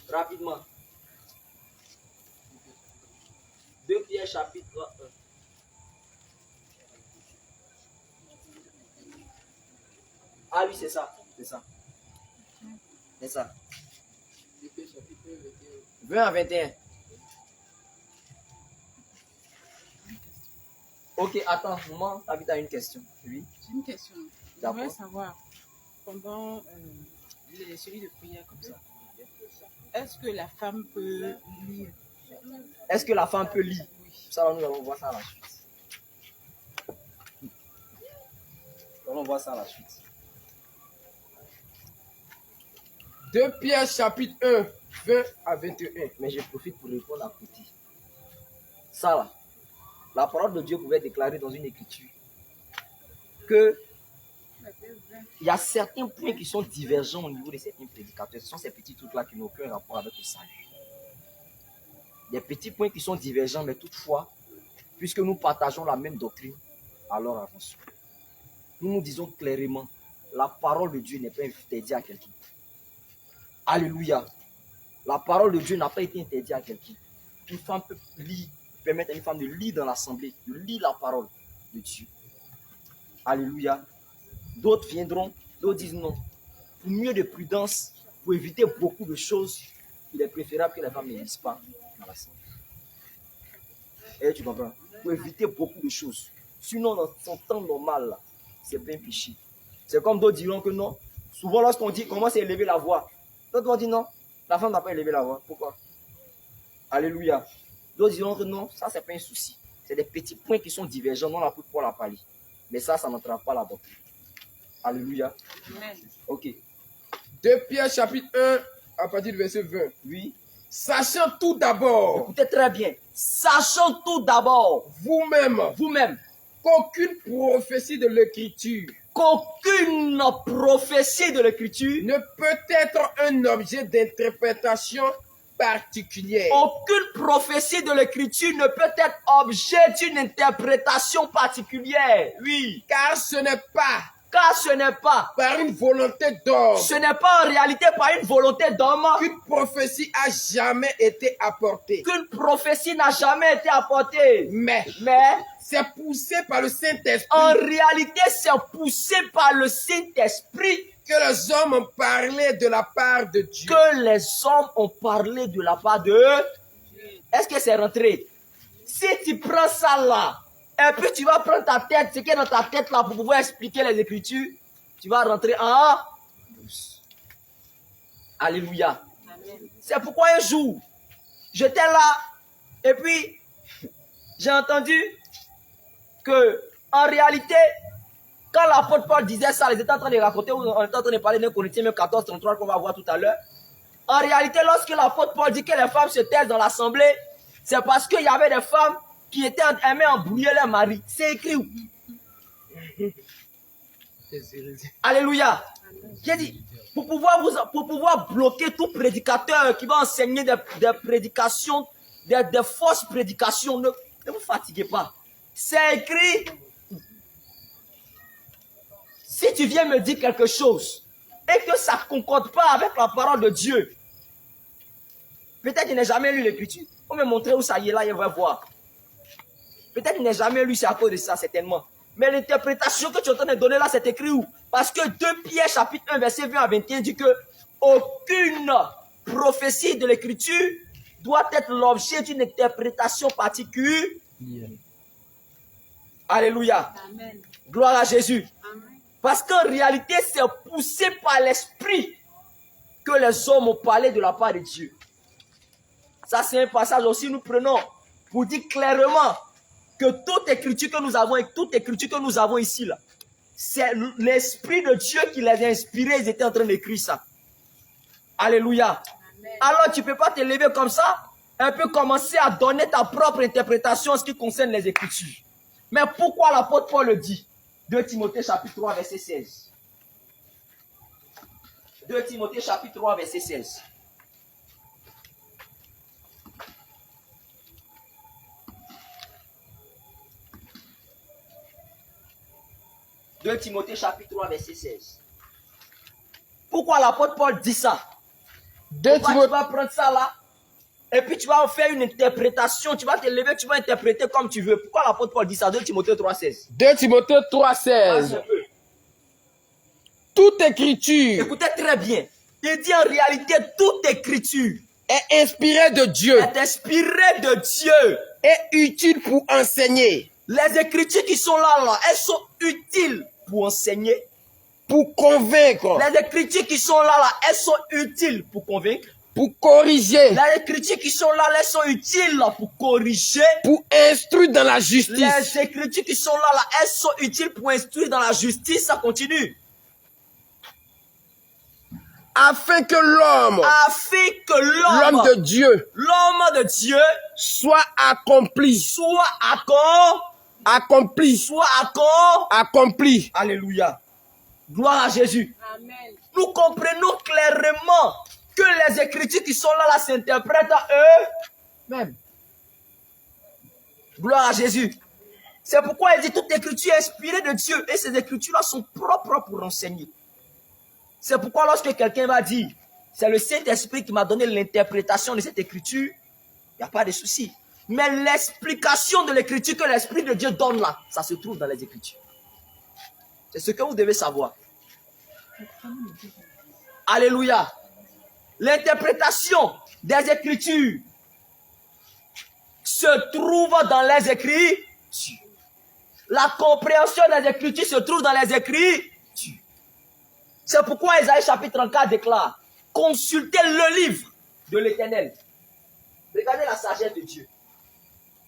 Rapidement. 2 Pierre chapitre 1. Ah oui, c'est ça. C'est ça. C'est ça. 20 à 21. Ok, attends, maman, Tabitha a une question. Oui. J'ai une question. D'accord. J'aimerais savoir, pendant les séries de prières comme ça, est-ce que la femme peut lire? Est-ce que la femme peut lire? Oui. Ça, nous allons voir ça à la suite. Nous allons voir ça à la suite. 2 Pierre chapitre 1, 20 à 21. Mais je profite pour répondre à Petit. Ça là, la parole de Dieu pouvait déclarer dans une écriture que il y a certains points qui sont divergents au niveau de certains prédicateurs. Ce sont ces petits trucs-là qui n'ont aucun rapport avec le salut. Des petits points qui sont divergents, mais toutefois, puisque nous partageons la même doctrine, alors avançons. Nous nous disons clairement, la parole de Dieu n'est pas interdite à quelqu'un. Alléluia. La parole de Dieu n'a pas été interdite à quelqu'un. Une femme peut lire, permettre à une femme de lire dans l'assemblée, de lire la parole. de Dieu. Alléluia. D'autres viendront, d'autres disent non. Pour mieux de prudence, pour éviter beaucoup de choses, il est préférable que les femmes ne lisent pas dans la salle. Et tu comprends? Pour éviter beaucoup de choses. Sinon, dans son temps normal, là, c'est bien péché. C'est comme d'autres diront que non. Souvent, lorsqu'on dit comment c'est élever la voix, d'autres vont dire non, la femme n'a pas élevé la voix. Pourquoi? Alléluia. D'autres diront que non, ça, c'est pas un souci. C'est des petits points qui sont divergents, non, la pour la parler. Mais ça n'entrave pas la doctrine. Alléluia. Amen. Ok. 2 Pierre chapitre 1, à partir du verset 20. Oui. Sachant tout d'abord, Écoutez très bien. Sachant tout d'abord, vous-même, qu'aucune prophétie de l'écriture qu'aucune prophétie de l'écriture, ne peut être un objet d'interprétation particulière. aucune prophétie de l'écriture ne peut être objet d'une interprétation particulière. Oui. Car ce n'est pas Car ce n'est pas, par une volonté d'homme ce n'est pas en réalité par une volonté d'homme qu'une prophétie a jamais été apportée. qu'une prophétie n'a jamais été apportée. Mais Mais c'est poussé par le Saint-Esprit en réalité, c'est poussé par le Saint-Esprit que les hommes ont parlé de la part de Dieu. que les hommes ont parlé de la part de... Est-ce que c'est rentré? Si tu prends ça là, et puis tu vas prendre ta tête, ce qui est dans ta tête là, pour pouvoir expliquer les Écritures, tu vas rentrer en... Alléluia. C'est pourquoi un jour, j'étais là, et puis j'ai entendu que, en réalité, quand l'apôtre Paul disait ça, ils étaient en train de raconter, ou on était en train de parler d'un Corinthiens, même 14, 33, qu'on va voir tout à l'heure. En réalité, lorsque l'apôtre Paul dit que les femmes se taisent dans l'assemblée, c'est parce qu'il y avait des femmes qui étaient aimées embrouiller leur mari. C'est écrit où? Alléluia. J'ai dit, pour pouvoir bloquer tout prédicateur qui va enseigner des prédications, des fausses prédications, ne vous fatiguez pas. C'est écrit. Si tu viens me dire quelque chose et que ça ne concorde pas avec la parole de Dieu, peut-être qu'il n'a jamais lu l'écriture. On me montrer où ça y est là, il va voir. Peut-être qu'il n'a jamais lu, c'est à cause de ça, certainement. Mais l'interprétation que tu es en train de donner là, c'est écrit où? Parce que 2 Pierre chapitre 1, verset 20 à 21 dit que aucune prophétie de l'écriture doit être l'objet d'une interprétation particulière. Alléluia. Amen. Gloire à Jésus. Amen. Parce qu'en réalité, c'est poussé par l'esprit que les hommes ont parlé de la part de Dieu. Ça, c'est un passage aussi, nous prenons pour dire clairement que toute écriture que nous avons et toute écriture que nous avons ici, là, c'est l'esprit de Dieu qui les a inspirés, ils étaient en train d'écrire ça. Alléluia. Amen. Alors, tu ne peux pas te lever comme ça, un peu commencer à donner ta propre interprétation en ce qui concerne les écritures. Mais pourquoi l'apôtre Paul le dit? 2 Timothée chapitre 3, verset 16. 2 Timothée chapitre 3, verset 16. « 2 Timothée chapitre 3, verset 16. » Pourquoi l'apôtre Paul dit ça? Pourquoi tu vas prendre ça là, et puis tu vas faire une interprétation, tu vas te lever, tu vas interpréter comme tu veux. Pourquoi l'apôtre Paul dit ça? 2 Timothée 3, 16. 2 Timothée 3, 16. Toute écriture Écoutez très bien. Il dit en réalité, toute écriture est inspirée de Dieu est inspirée de Dieu. et utile pour enseigner, Les écritures qui sont là, elles sont utiles pour enseigner. pour convaincre, Les écritures qui sont là, elles sont utiles pour convaincre. pour corriger, Les écritures qui sont là, elles sont utiles pour corriger. pour instruire dans la justice, Les écritures qui sont là, elles sont utiles pour instruire dans la justice. Ça continue. afin que l'homme Afin que de Dieu l'homme de Dieu soit accompli, accompli. Alléluia. Gloire à Jésus. Amen. Nous comprenons clairement que les écritures qui sont là s'interprètent à eux-mêmes. Gloire à Jésus. C'est pourquoi il dit toute écriture est inspirée de Dieu et ces écritures-là sont propres pour enseigner. C'est pourquoi lorsque quelqu'un va dire, c'est le Saint-Esprit qui m'a donné l'interprétation de cette écriture, il n'y a pas de souci. Mais l'explication de l'écriture que l'Esprit de Dieu donne là, ça se trouve dans les Écritures. C'est ce que vous devez savoir. Alléluia. L'interprétation des Écritures se trouve dans les Écritures. La compréhension des Écritures se trouve dans les Écritures. C'est pourquoi Ésaïe chapitre 34 déclare: consultez le livre de l'Éternel. Regardez la sagesse de Dieu.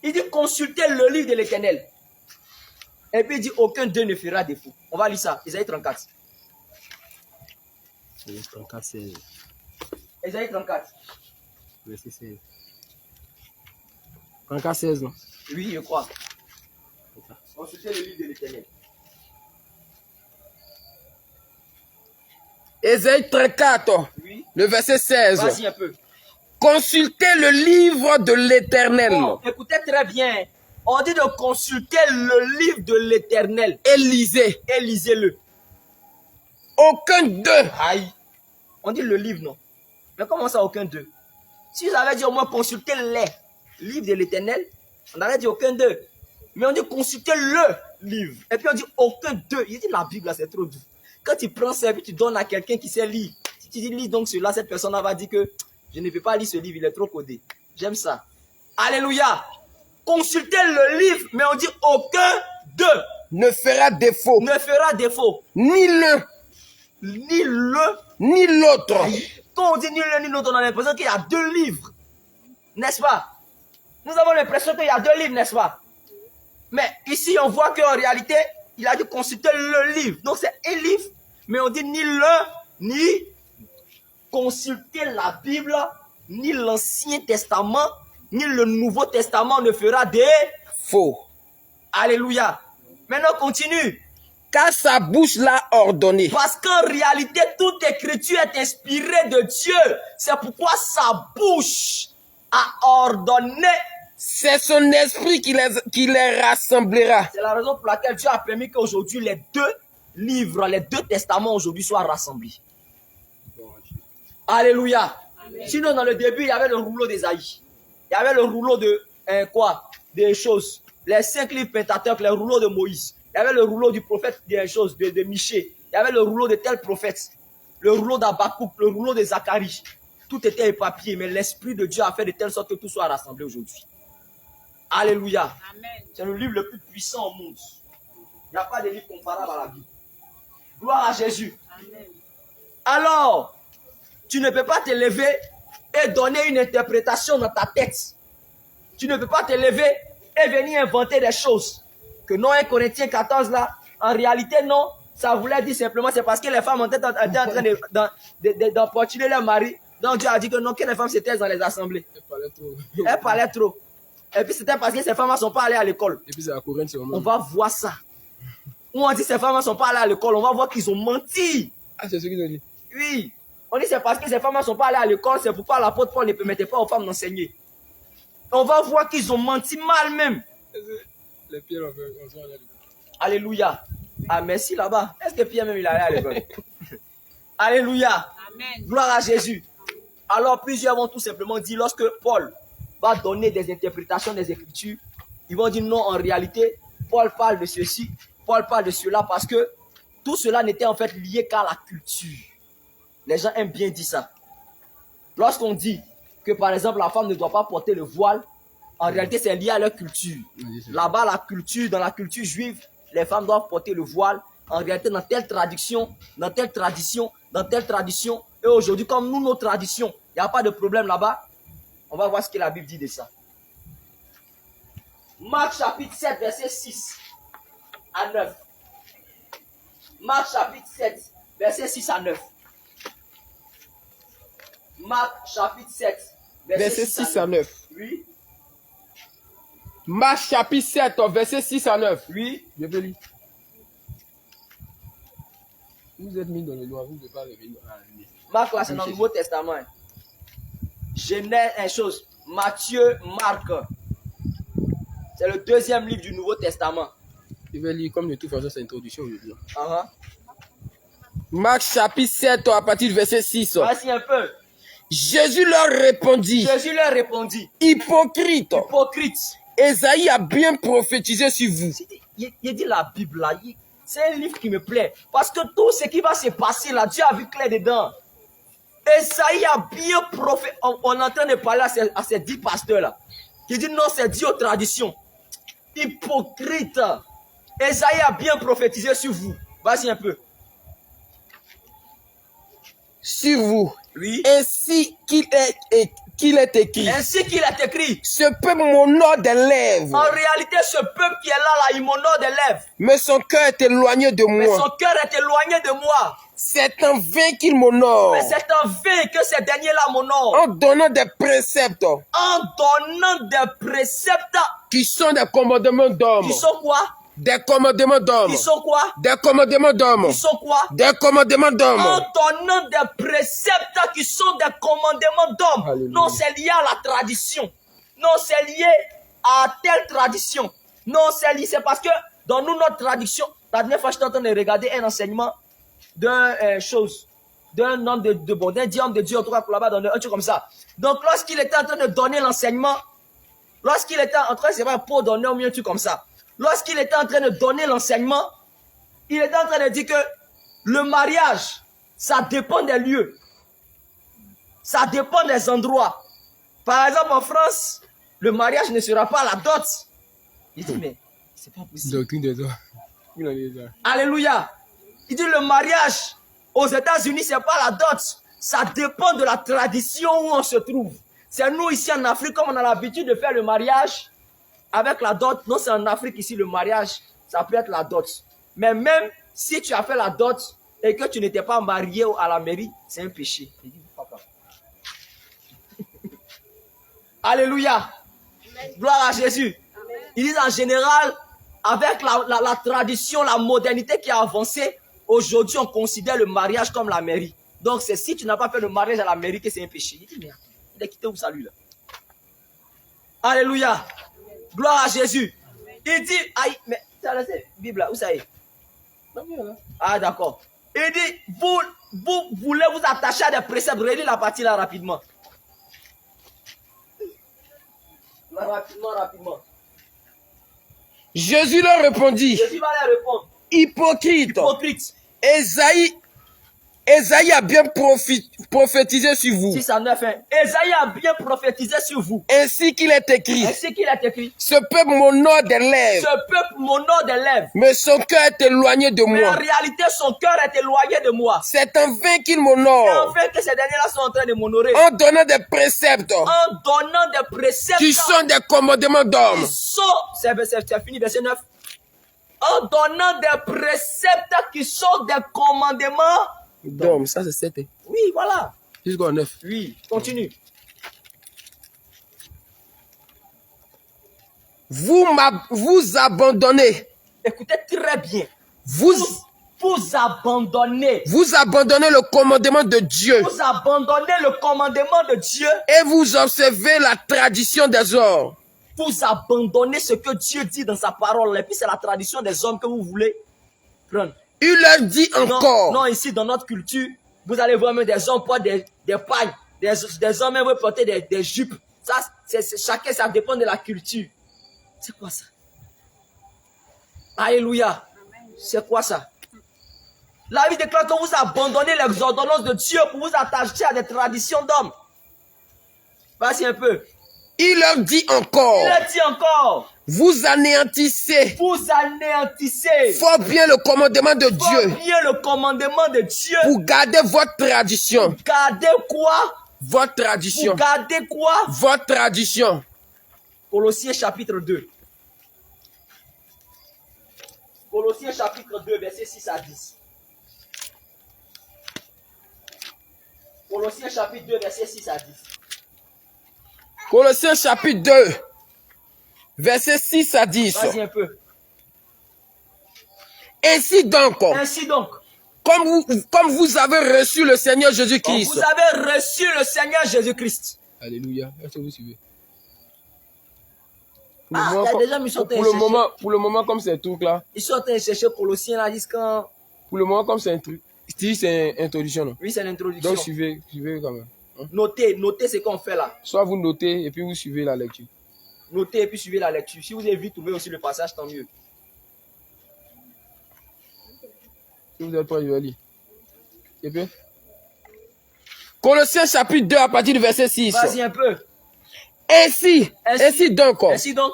Il dit consultez le livre de l'Éternel. Et puis il dit aucun d'eux ne fera défaut. On va lire ça. Ésaïe 34. Ésaïe 34, 16. Ésaïe 34. Verset 16. 34, 16, non? Oui, je crois. Consultez le livre de l'Éternel. Ésaïe 34, Oui. le verset 16. Vas-y un peu. Consultez le livre de l'Éternel Bon, écoutez très bien. On dit de consulter le livre de l'Éternel. et lisez. Et lisez-le. Aucun d'eux. Aïe. On dit le livre, non. Mais comment ça, aucun d'eux? Si vous avez dit au moins consulter les livres de l'Éternel, on avait dit aucun d'eux. Mais on dit consulter le livre. Et puis on dit aucun d'eux. Il dit la Bible, là, c'est trop dur. Quand tu prends ça et puis tu donnes à quelqu'un qui sait lire, si tu dis lis donc cela, cette personne va dire que je ne peux pas lire ce livre, il est trop codé. J'aime ça. Alléluia. Consultez le livre, mais on dit aucun d'eux Ne fera défaut. ne fera défaut. Ni l'un, Ni le. ni l'autre. Quand on dit ni l'un ni l'autre, on a l'impression qu'il y a deux livres. N'est-ce pas? Nous avons l'impression qu'il y a deux livres, n'est-ce pas? Mais ici, on voit qu'en réalité, il a dû consulter le livre. Donc c'est un livre, mais on dit ni l'un, ni consulter la Bible, ni l'Ancien Testament, ni le Nouveau Testament ne fera Faux. Alléluia. Maintenant, on continue. Car sa bouche l'a ordonné. Parce qu'en réalité, toute écriture est inspirée de Dieu. C'est pourquoi sa bouche a ordonné. C'est son esprit qui les rassemblera. C'est la raison pour laquelle Dieu a permis qu'aujourd'hui les deux livres, les deux testaments aujourd'hui soient rassemblés. Alléluia. Sinon, dans le début, il y avait le rouleau d'Ésaïe. Il y avait le rouleau de des choses. Les 5 livres Pentateuque, les rouleaux de Moïse. Il y avait le rouleau du prophète des choses, de Michée. Il y avait le rouleau de tel prophète. Le rouleau d'Abakouk, le rouleau de Zacharie. Tout était éparpillé, mais l'Esprit de Dieu a fait de telle sorte que tout soit rassemblé aujourd'hui. Alléluia. C'est le livre le plus puissant au monde. Il n'y a pas de livre comparable à la Bible. Gloire à Jésus. Amen. Alors, tu ne peux pas te lever et donner une interprétation dans ta tête. Tu ne peux pas te lever et venir inventer des choses. Que non, 1 Corinthiens 14 là, en réalité non, ça voulait dire simplement, c'est parce que les femmes étaient en train d'importuner leur mari. Donc Dieu a dit que non, que les femmes se taisent dans les assemblées. Elles parlaient trop. Et puis c'était parce que ces femmes ne sont pas allées à l'école. Et puis c'est à Corinthe, c'est on va voir ça. Ou on dit ces femmes ne sont pas allées à l'école, on va voir qu'ils ont menti. Ah, c'est ce qu'ils ont dit. Oui. On dit c'est parce que ces femmes ne sont pas allées à l'école, c'est pourquoi l'apôtre Paul ne permettait pas aux femmes d'enseigner. On va voir qu'ils ont menti mal même. Les pierres, on va aller à l'école. Alléluia. Ah, merci là-bas. Est-ce que Pierre même il allait à l'école? Alléluia. Amen. Gloire à Jésus. Alors plusieurs vont tout simplement dire, lorsque Paul va donner des interprétations des Écritures, ils vont dire non, en réalité, Paul parle de ceci, Paul parle de cela, parce que tout cela n'était en fait lié qu'à la culture. Les gens aiment bien dire ça. Lorsqu'on dit que par exemple la femme ne doit pas porter le voile, en réalité c'est lié à leur culture. Là-bas, la culture, dans la culture juive, les femmes doivent porter le voile. En réalité, dans telle tradition, dans telle tradition, dans telle tradition. Et aujourd'hui, comme nous, nos traditions, il n'y a pas de problème là-bas. On va voir ce que la Bible dit de ça. Marc chapitre 7, verset 6 à 9. Marc chapitre 7, verset 6 à 9. Marc chapitre 7, Verset 6 à 9. Oui, Marc chapitre 7, verset 6 à 9. oui. Je peux lire. Vous êtes mis dans le noir, vous ne pouvez pas revenir dans la lumière. Marc là, c'est dans le Nouveau Testament. Genèse, une chose. Matthieu, Marc. C'est le deuxième livre du Nouveau Testament. Je vais lire comme de toute façon, c'est l'introduction aujourd'hui. Uh-huh. Marc chapitre 7, à partir du verset 6. Voici un peu. Jésus leur répondit, Jésus leur répondit, hypocrite, hypocrite. Ésaïe a bien prophétisé sur vous. Il dit la Bible là, c'est un livre qui me plaît. Parce que tout ce qui va se passer là, Dieu a vu clair dedans. Esaïe a bien prophétisé. On est en train de parler à ces 10 pasteurs là. Qui disent non, c'est dit aux traditions. Hypocrite. Esaïe a bien prophétisé sur vous. Vas-y un peu. Sur vous. Oui. Ainsi qu'il est écrit. Ainsi qu'il est écrit. Ce peuple m'honore des lèvres. En réalité, ce peuple qui est là, il m'honore des lèvres. Mais son cœur est éloigné de Mais moi. son cœur est éloigné de moi. C'est en vain qu'il m'honore. Mais c'est en vain que ces derniers-là m'honorent. En donnant des préceptes En donnant des préceptes qui sont des commandements d'hommes. qui sont quoi? Des commandements d'hommes. Qui sont quoi? Des commandements d'hommes. Qui sont quoi? Des commandements En d'hommes. donnant des préceptes qui sont des commandements d'hommes. Alléluia. Non, c'est lié à la tradition. Non, c'est lié à telle tradition. Non, c'est lié. C'est parce que dans nous, notre tradition, la dernière fois, j'étais en train de regarder un enseignement d'un homme de bon, d'un homme de Dieu, en tout cas, là-bas, dans un truc comme ça. Donc, lorsqu'il était en train de donner l'enseignement, lorsqu'il était en train, c'est pas pour donner un truc comme ça. Lorsqu'il était en train de donner l'enseignement, il était en train de dire que le mariage, ça dépend des lieux. Ça dépend des endroits. Par exemple, en France, le mariage ne sera pas la dot. Il dit, mais c'est pas possible. Doctrine des hommes. Alléluia. Il dit, le mariage aux États-Unis, c'est pas la dot. Ça dépend de la tradition où on se trouve. C'est nous ici en Afrique, comme on a l'habitude de faire le mariage avec la dot. Non, c'est en Afrique ici, le mariage, ça peut être la dot. Mais même si tu as fait la dot et que tu n'étais pas marié à la mairie, c'est un péché. Il dit, papa. Alléluia. Gloire à Jésus. Ils disent en général, avec la tradition, la modernité qui a avancé, aujourd'hui on considère le mariage comme la mairie. Donc c'est si tu n'as pas fait le mariage à la mairie que c'est un péché. Il dit, mais il a quitté où ça lui là? Alléluia. Gloire à Jésus. Il dit, aïe, mais tu as laissé la Bible là, où ça est? Ah d'accord. Il dit, vous voulez vous attacher à des préceptes, relis la partie là rapidement. Rapidement. Jésus leur répondit, Jésus va leur répondre. hypocrite, Hypocrite. Ésaïe a bien prophétisé sur vous. 6 à 9. Esaïe a bien prophétisé sur vous. Ainsi qu'il est écrit. Ainsi qu'il est écrit. Ce peuple m'honore des lèvres. Ce peuple m'honore des lèvres. Mais son cœur est éloigné de Mais en moi. réalité, son cœur est éloigné de moi. C'est en vain qu'il Et m'honore. en fait, que ces derniers-là sont en train de m'honorer. En donnant des préceptes En donnant des préceptes qui sont des commandements d'hommes. qui sont... C'est fini, verset 9. En donnant des préceptes qui sont des commandements D'hommes, ça c'est 7. Oui, voilà. Jusqu'au 9. Oui, continue. Vous abandonnez. Écoutez très bien. Vous abandonnez. Vous abandonnez le commandement de Dieu. Vous abandonnez le commandement de Dieu. Et vous observez la tradition des hommes. Vous abandonnez ce que Dieu dit dans sa parole. Et puis c'est la tradition des hommes que vous voulez prendre. Il leur dit encore. Non, ici dans notre culture, vous allez voir même des hommes portent des pagnes. Des hommes même veulent porter des jupes. Ça, chacun, ça dépend de la culture. C'est quoi ça? Alléluia. C'est quoi ça? La Bible déclare que vous abandonnez les ordonnances de Dieu pour vous attacher à des traditions d'hommes. Vas-y un peu. Il leur dit encore. Il leur dit encore. Vous anéantissez. Vous anéantissez. Fort bien le commandement de Fort Dieu. bien le commandement de Dieu. Pour garder votre tradition. Gardez quoi? Votre tradition. Pour garder quoi? Votre tradition. Colossiens chapitre 2. Colossiens chapitre 2, verset 6 à 10. Colossiens chapitre 2, verset 6 à 10. Colossiens chapitre 2, verset 6 à 10. Vas-y un peu. Ainsi donc, comme vous avez reçu le Seigneur Jésus-Christ. Vous avez reçu le Seigneur Jésus-Christ. Alléluia. Est-ce que vous suivez? Pour le moment, comme c'est tout là. Ils sont en train de chercher Colossiens là, disent quand. Pour le moment, comme c'est un truc. C'est une introduction, non? Oui, c'est l'introduction. Donc suivez quand même. Notez, notez ce qu'on fait là. Soit vous notez et puis vous suivez la lecture. Notez et puis suivez la lecture. Si vous avez vite trouvé aussi le passage, tant mieux. Si vous êtes prêts, je vais lire. Et puis Colossiens chapitre 2 à partir du verset 6. Vas-y un peu. Ainsi donc, Ainsi donc,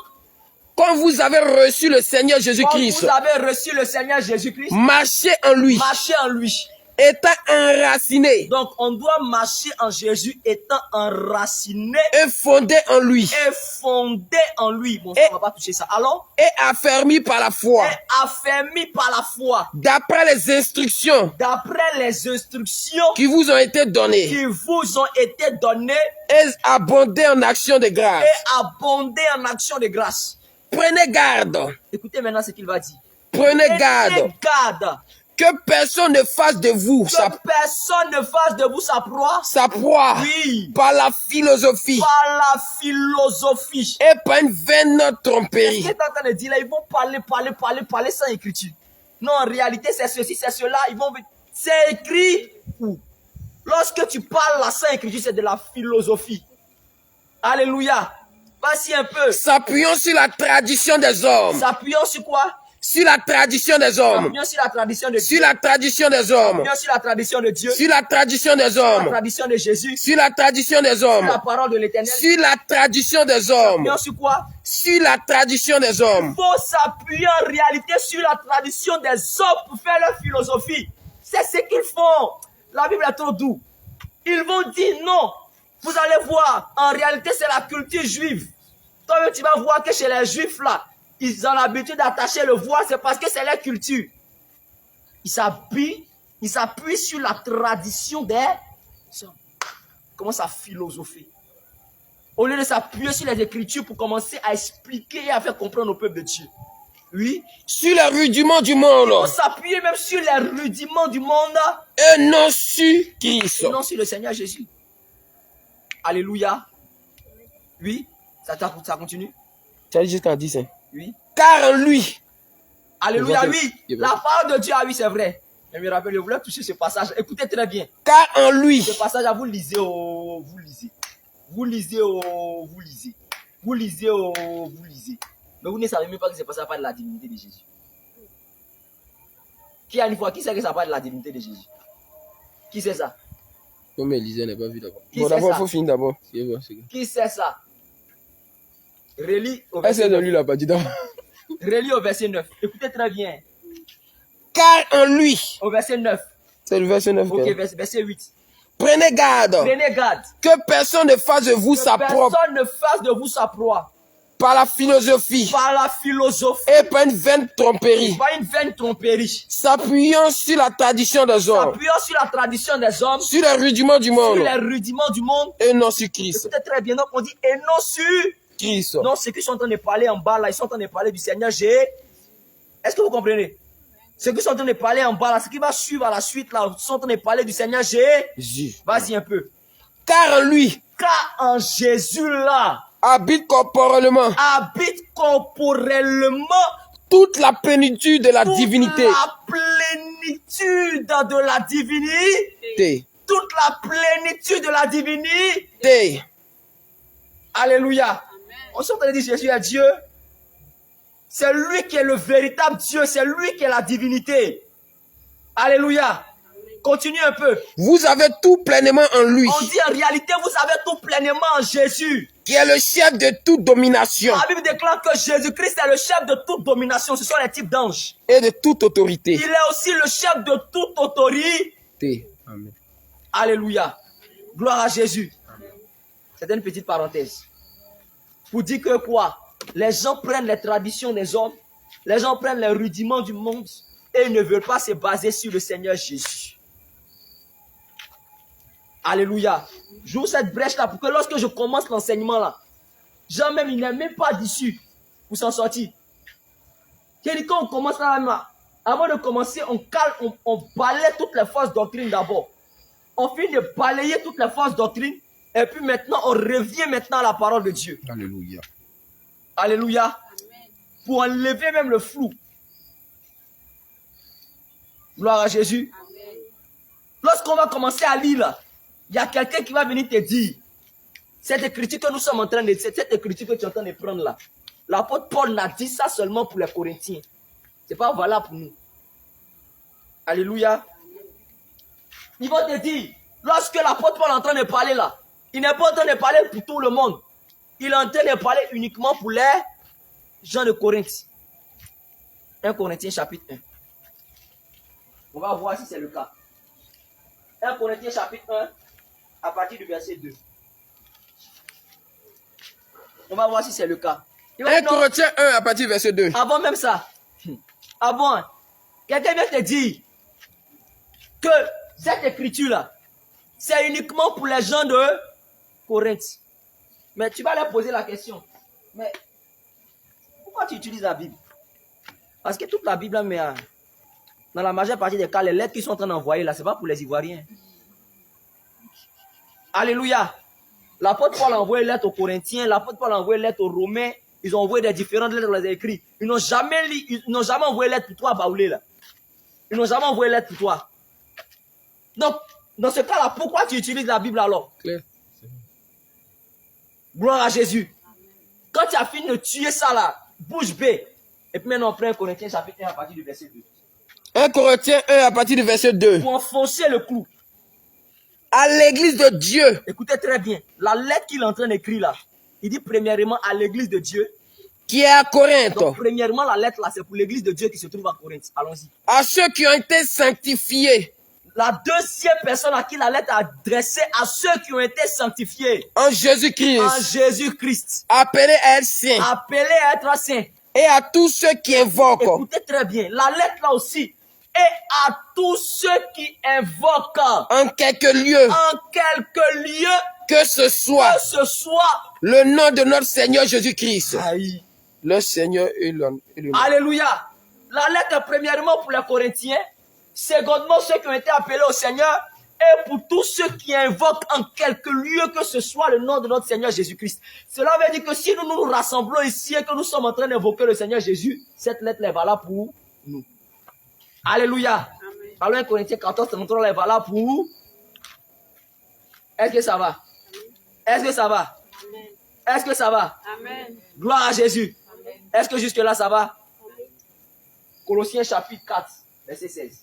quand vous avez reçu le Seigneur quand Jésus-Christ, vous avez reçu le Seigneur Jésus-Christ, marchez en lui, marchez en lui. étant enraciné Donc, on doit marcher en Jésus étant enraciné et fondé en lui et fondé en lui. Bon, ça, on va pas toucher ça. Alors, et affermi par la foi, et affermi par la foi, d'après les instructions d'après les instructions qui vous ont été données, qui vous ont été données et abondé en action de grâce. et abondé en action de grâce. Prenez garde, Écoutez maintenant ce qu'il va dire. prenez Prenez garde garde que personne ne fasse de vous que personne ne fasse de vous sa proie. Oui. par la philosophie Par la philosophie. et par une vaine Qu'est-ce tromperie. qu'il est en train de dire là? Ils vont parler sans écriture. Non, en réalité, c'est ceci, c'est cela. C'est écrit où? Lorsque tu parles la sans écriture, c'est de la philosophie. Alléluia. Voici un peu. S'appuyons sur la tradition des hommes. S'appuyons sur quoi? Sur la tradition des hommes. S'appuyons sur la tradition de Sur Dieu. la tradition des hommes. S'appuyons sur la tradition de Dieu. Sur la tradition des Sur la hommes. tradition de Jésus. Sur la tradition des Sur hommes. la parole de l'Éternel. Sur la tradition des hommes. S'appuyons sur quoi? Sur la tradition des hommes. Il faut s'appuyer en réalité sur la tradition des hommes pour faire leur philosophie. C'est ce qu'ils font. La Bible est trop douce. Ils vont dire non. Vous allez voir, en réalité, c'est la culture juive. Toi-même, tu vas voir que chez les juifs, là, ils ont l'habitude d'attacher le voile, c'est parce que c'est leur culture. Ils s'appuient sur la tradition des hommes. Comment ça philosophie? Au lieu de s'appuyer sur les Écritures pour commencer à expliquer et à faire comprendre au peuple de Dieu. Oui. Sur les rudiments du On monde. s'appuyer même sur les rudiments du monde Et non sur Christ. et non sur le Seigneur Jésus. Alléluia. Oui. Ça continue. Tu as dit jusqu'à 10. Hein? Oui. Car en lui, Alléluia, Il va oui. faire- La parole de Dieu, ah oui, c'est vrai. Je me rappelle, je voulais toucher ce passage. Écoutez très bien. car en lui, Ce passage, vous lisez, oh, vous lisez. Vous lisez, oh, vous lisez. Vous lisez, oh, vous lisez. Mais vous ne savez même pas que ce passage parle de la divinité de Jésus. Qui a une foi? Qui sait que ça parle de la divinité de Jésus? Qui sait ça? Non, mais Élisée n'a pas vu d'abord. Qui Bon, sait d'abord, ça? il faut finir d'abord. C'est bon, c'est bon. Qui sait ça? Relis au Est-ce verset que 9. lui l'a pas dit d'abord? Relis au verset 9. Écoutez très bien. car en lui, Au verset 9. C'est le verset 9. Ok, verset 8. prenez garde Prenez garde. que personne ne fasse de vous sa propre Personne ne fasse de vous sa proie. par la philosophie Par la philosophie. et par une vaine tromperie, Par une vaine tromperie. s'appuyant sur la tradition des hommes, S'appuyant sur la tradition des hommes. sur les rudiments du Sur monde les rudiments du monde. et non sur Christ. Écoutez très bien. Donc on dit et non sur. Christ. Non, ceux qui sont en train de parler en bas là, ils sont en train de parler du Seigneur Jésus. Est-ce que vous comprenez? Ceux qui sont en train de parler en bas là, ce qui va suivre à la suite là, ils sont en train de parler du Seigneur Jésus. Vas-y un peu. Car en lui Car en Jésus là, habite corporellement habite corporellement toute la plénitude de la toute divinité. la plénitude de la divinité. Toute la plénitude de la divinité. Alléluia. On est en train de dire Jésus est Dieu. C'est lui qui est le véritable Dieu. C'est lui qui est la divinité. Alléluia. Continue un peu. Vous avez tout pleinement en lui, On dit en réalité, vous avez tout pleinement en Jésus. qui est le chef de toute domination La Bible déclare que Jésus-Christ est le chef de toute domination. Ce sont les types d'anges. et de toute autorité. Il est aussi le chef de toute autorité. Amen. Alléluia. Gloire à Jésus. C'est une petite parenthèse. Pour dire que quoi? Les gens prennent les traditions des hommes. Les gens prennent les rudiments du monde. Et ils ne veulent pas se baser sur le Seigneur Jésus. Alléluia. J'ouvre cette brèche là pour que lorsque je commence l'enseignement là, gens même, il n'est même pas d'issue pour s'en sortir. Quand on commence là, avant de commencer, on balaye toutes les fausses doctrines d'abord. On finit de balayer toutes les fausses doctrines. Et puis maintenant, on revient maintenant à la parole de Dieu. Alléluia. Alléluia. Pour enlever même le flou. Gloire à Jésus. Lorsqu'on va commencer à lire là, il y a quelqu'un qui va venir te dire, cette écriture que nous sommes en train de, cette écriture que tu es en train de prendre là, l'apôtre Paul n'a dit ça seulement pour les Corinthiens. Ce n'est pas valable pour nous. Alléluia. Ils vont te dire, lorsque l'apôtre Paul est en train de parler là, il n'est pas en train de parler pour tout le monde. Il est en train de parler uniquement pour les gens de Corinthe. 1 Corinthiens chapitre 1. On va voir si c'est le cas. 1 Corinthiens chapitre 1, à partir du verset 2. On va voir si c'est le cas. 1 Corinthiens 1 à partir du verset 2. Avant même ça, avant, quelqu'un vient te dire que cette écriture-là, c'est uniquement pour les gens de Corinthe. Mais tu vas leur poser la question. Mais pourquoi tu utilises la Bible? Parce que toute la Bible, mais dans la majeure partie des cas, les lettres qu'ils sont en train d'envoyer là, ce n'est pas pour les Ivoiriens. Alléluia. L'apôtre Paul a envoyé lettres aux Corinthiens, l'apôtre Paul a envoyé lettres aux Romains. Ils ont envoyé des différentes lettres, on les a écrites. Ils n'ont jamais envoyé lettre pour toi, Baoulé là. Ils n'ont jamais envoyé lettre pour toi. Donc, dans ce cas-là, pourquoi tu utilises la Bible alors? Claire. Gloire à Jésus. Quand tu as fini de tuer ça là, bouche bée. Et puis maintenant, on prend 1 Corinthiens chapitre 1 à partir du verset 2. 1 Corinthiens 1 à partir du verset 2. Pour enfoncer le clou. À l'église de Dieu. Écoutez très bien. La lettre qu'il est en train d'écrire là, il dit premièrement à l'église de Dieu. Qui est à Corinthe. Donc premièrement, la lettre là, c'est pour l'église de Dieu qui se trouve à Corinthe. Allons-y. À ceux qui ont été sanctifiés. La deuxième personne à qui la lettre est adressée, à ceux qui ont été sanctifiés. En Jésus-Christ. En Jésus-Christ. Appelés à être saints. Appelés à être saints. Et à tous ceux qui invoquent. Écoutez très bien. La lettre là aussi. Et à tous ceux qui invoquent. En quelque lieu. En quelque lieu. Que ce soit. Que ce soit. Le nom de notre Seigneur Jésus-Christ. Aïe. Le Seigneur et le Alléluia. La lettre est premièrement pour les Corinthiens. Secondement, ceux qui ont été appelés au Seigneur. Et pour tous ceux qui invoquent en quelque lieu que ce soit le nom de notre Seigneur Jésus-Christ. Cela veut dire que si nous nous rassemblons ici et que nous sommes en train d'invoquer le Seigneur Jésus, cette lettre est valable pour nous. Alléluia. Parlons 1 Corinthiens 14, c'est est valable pour. Est-ce que ça va? Est-ce que ça va? Est-ce que ça va? Amen. Gloire à Jésus. Amen. Est-ce que jusque là ça va? Colossiens chapitre 4, verset 16.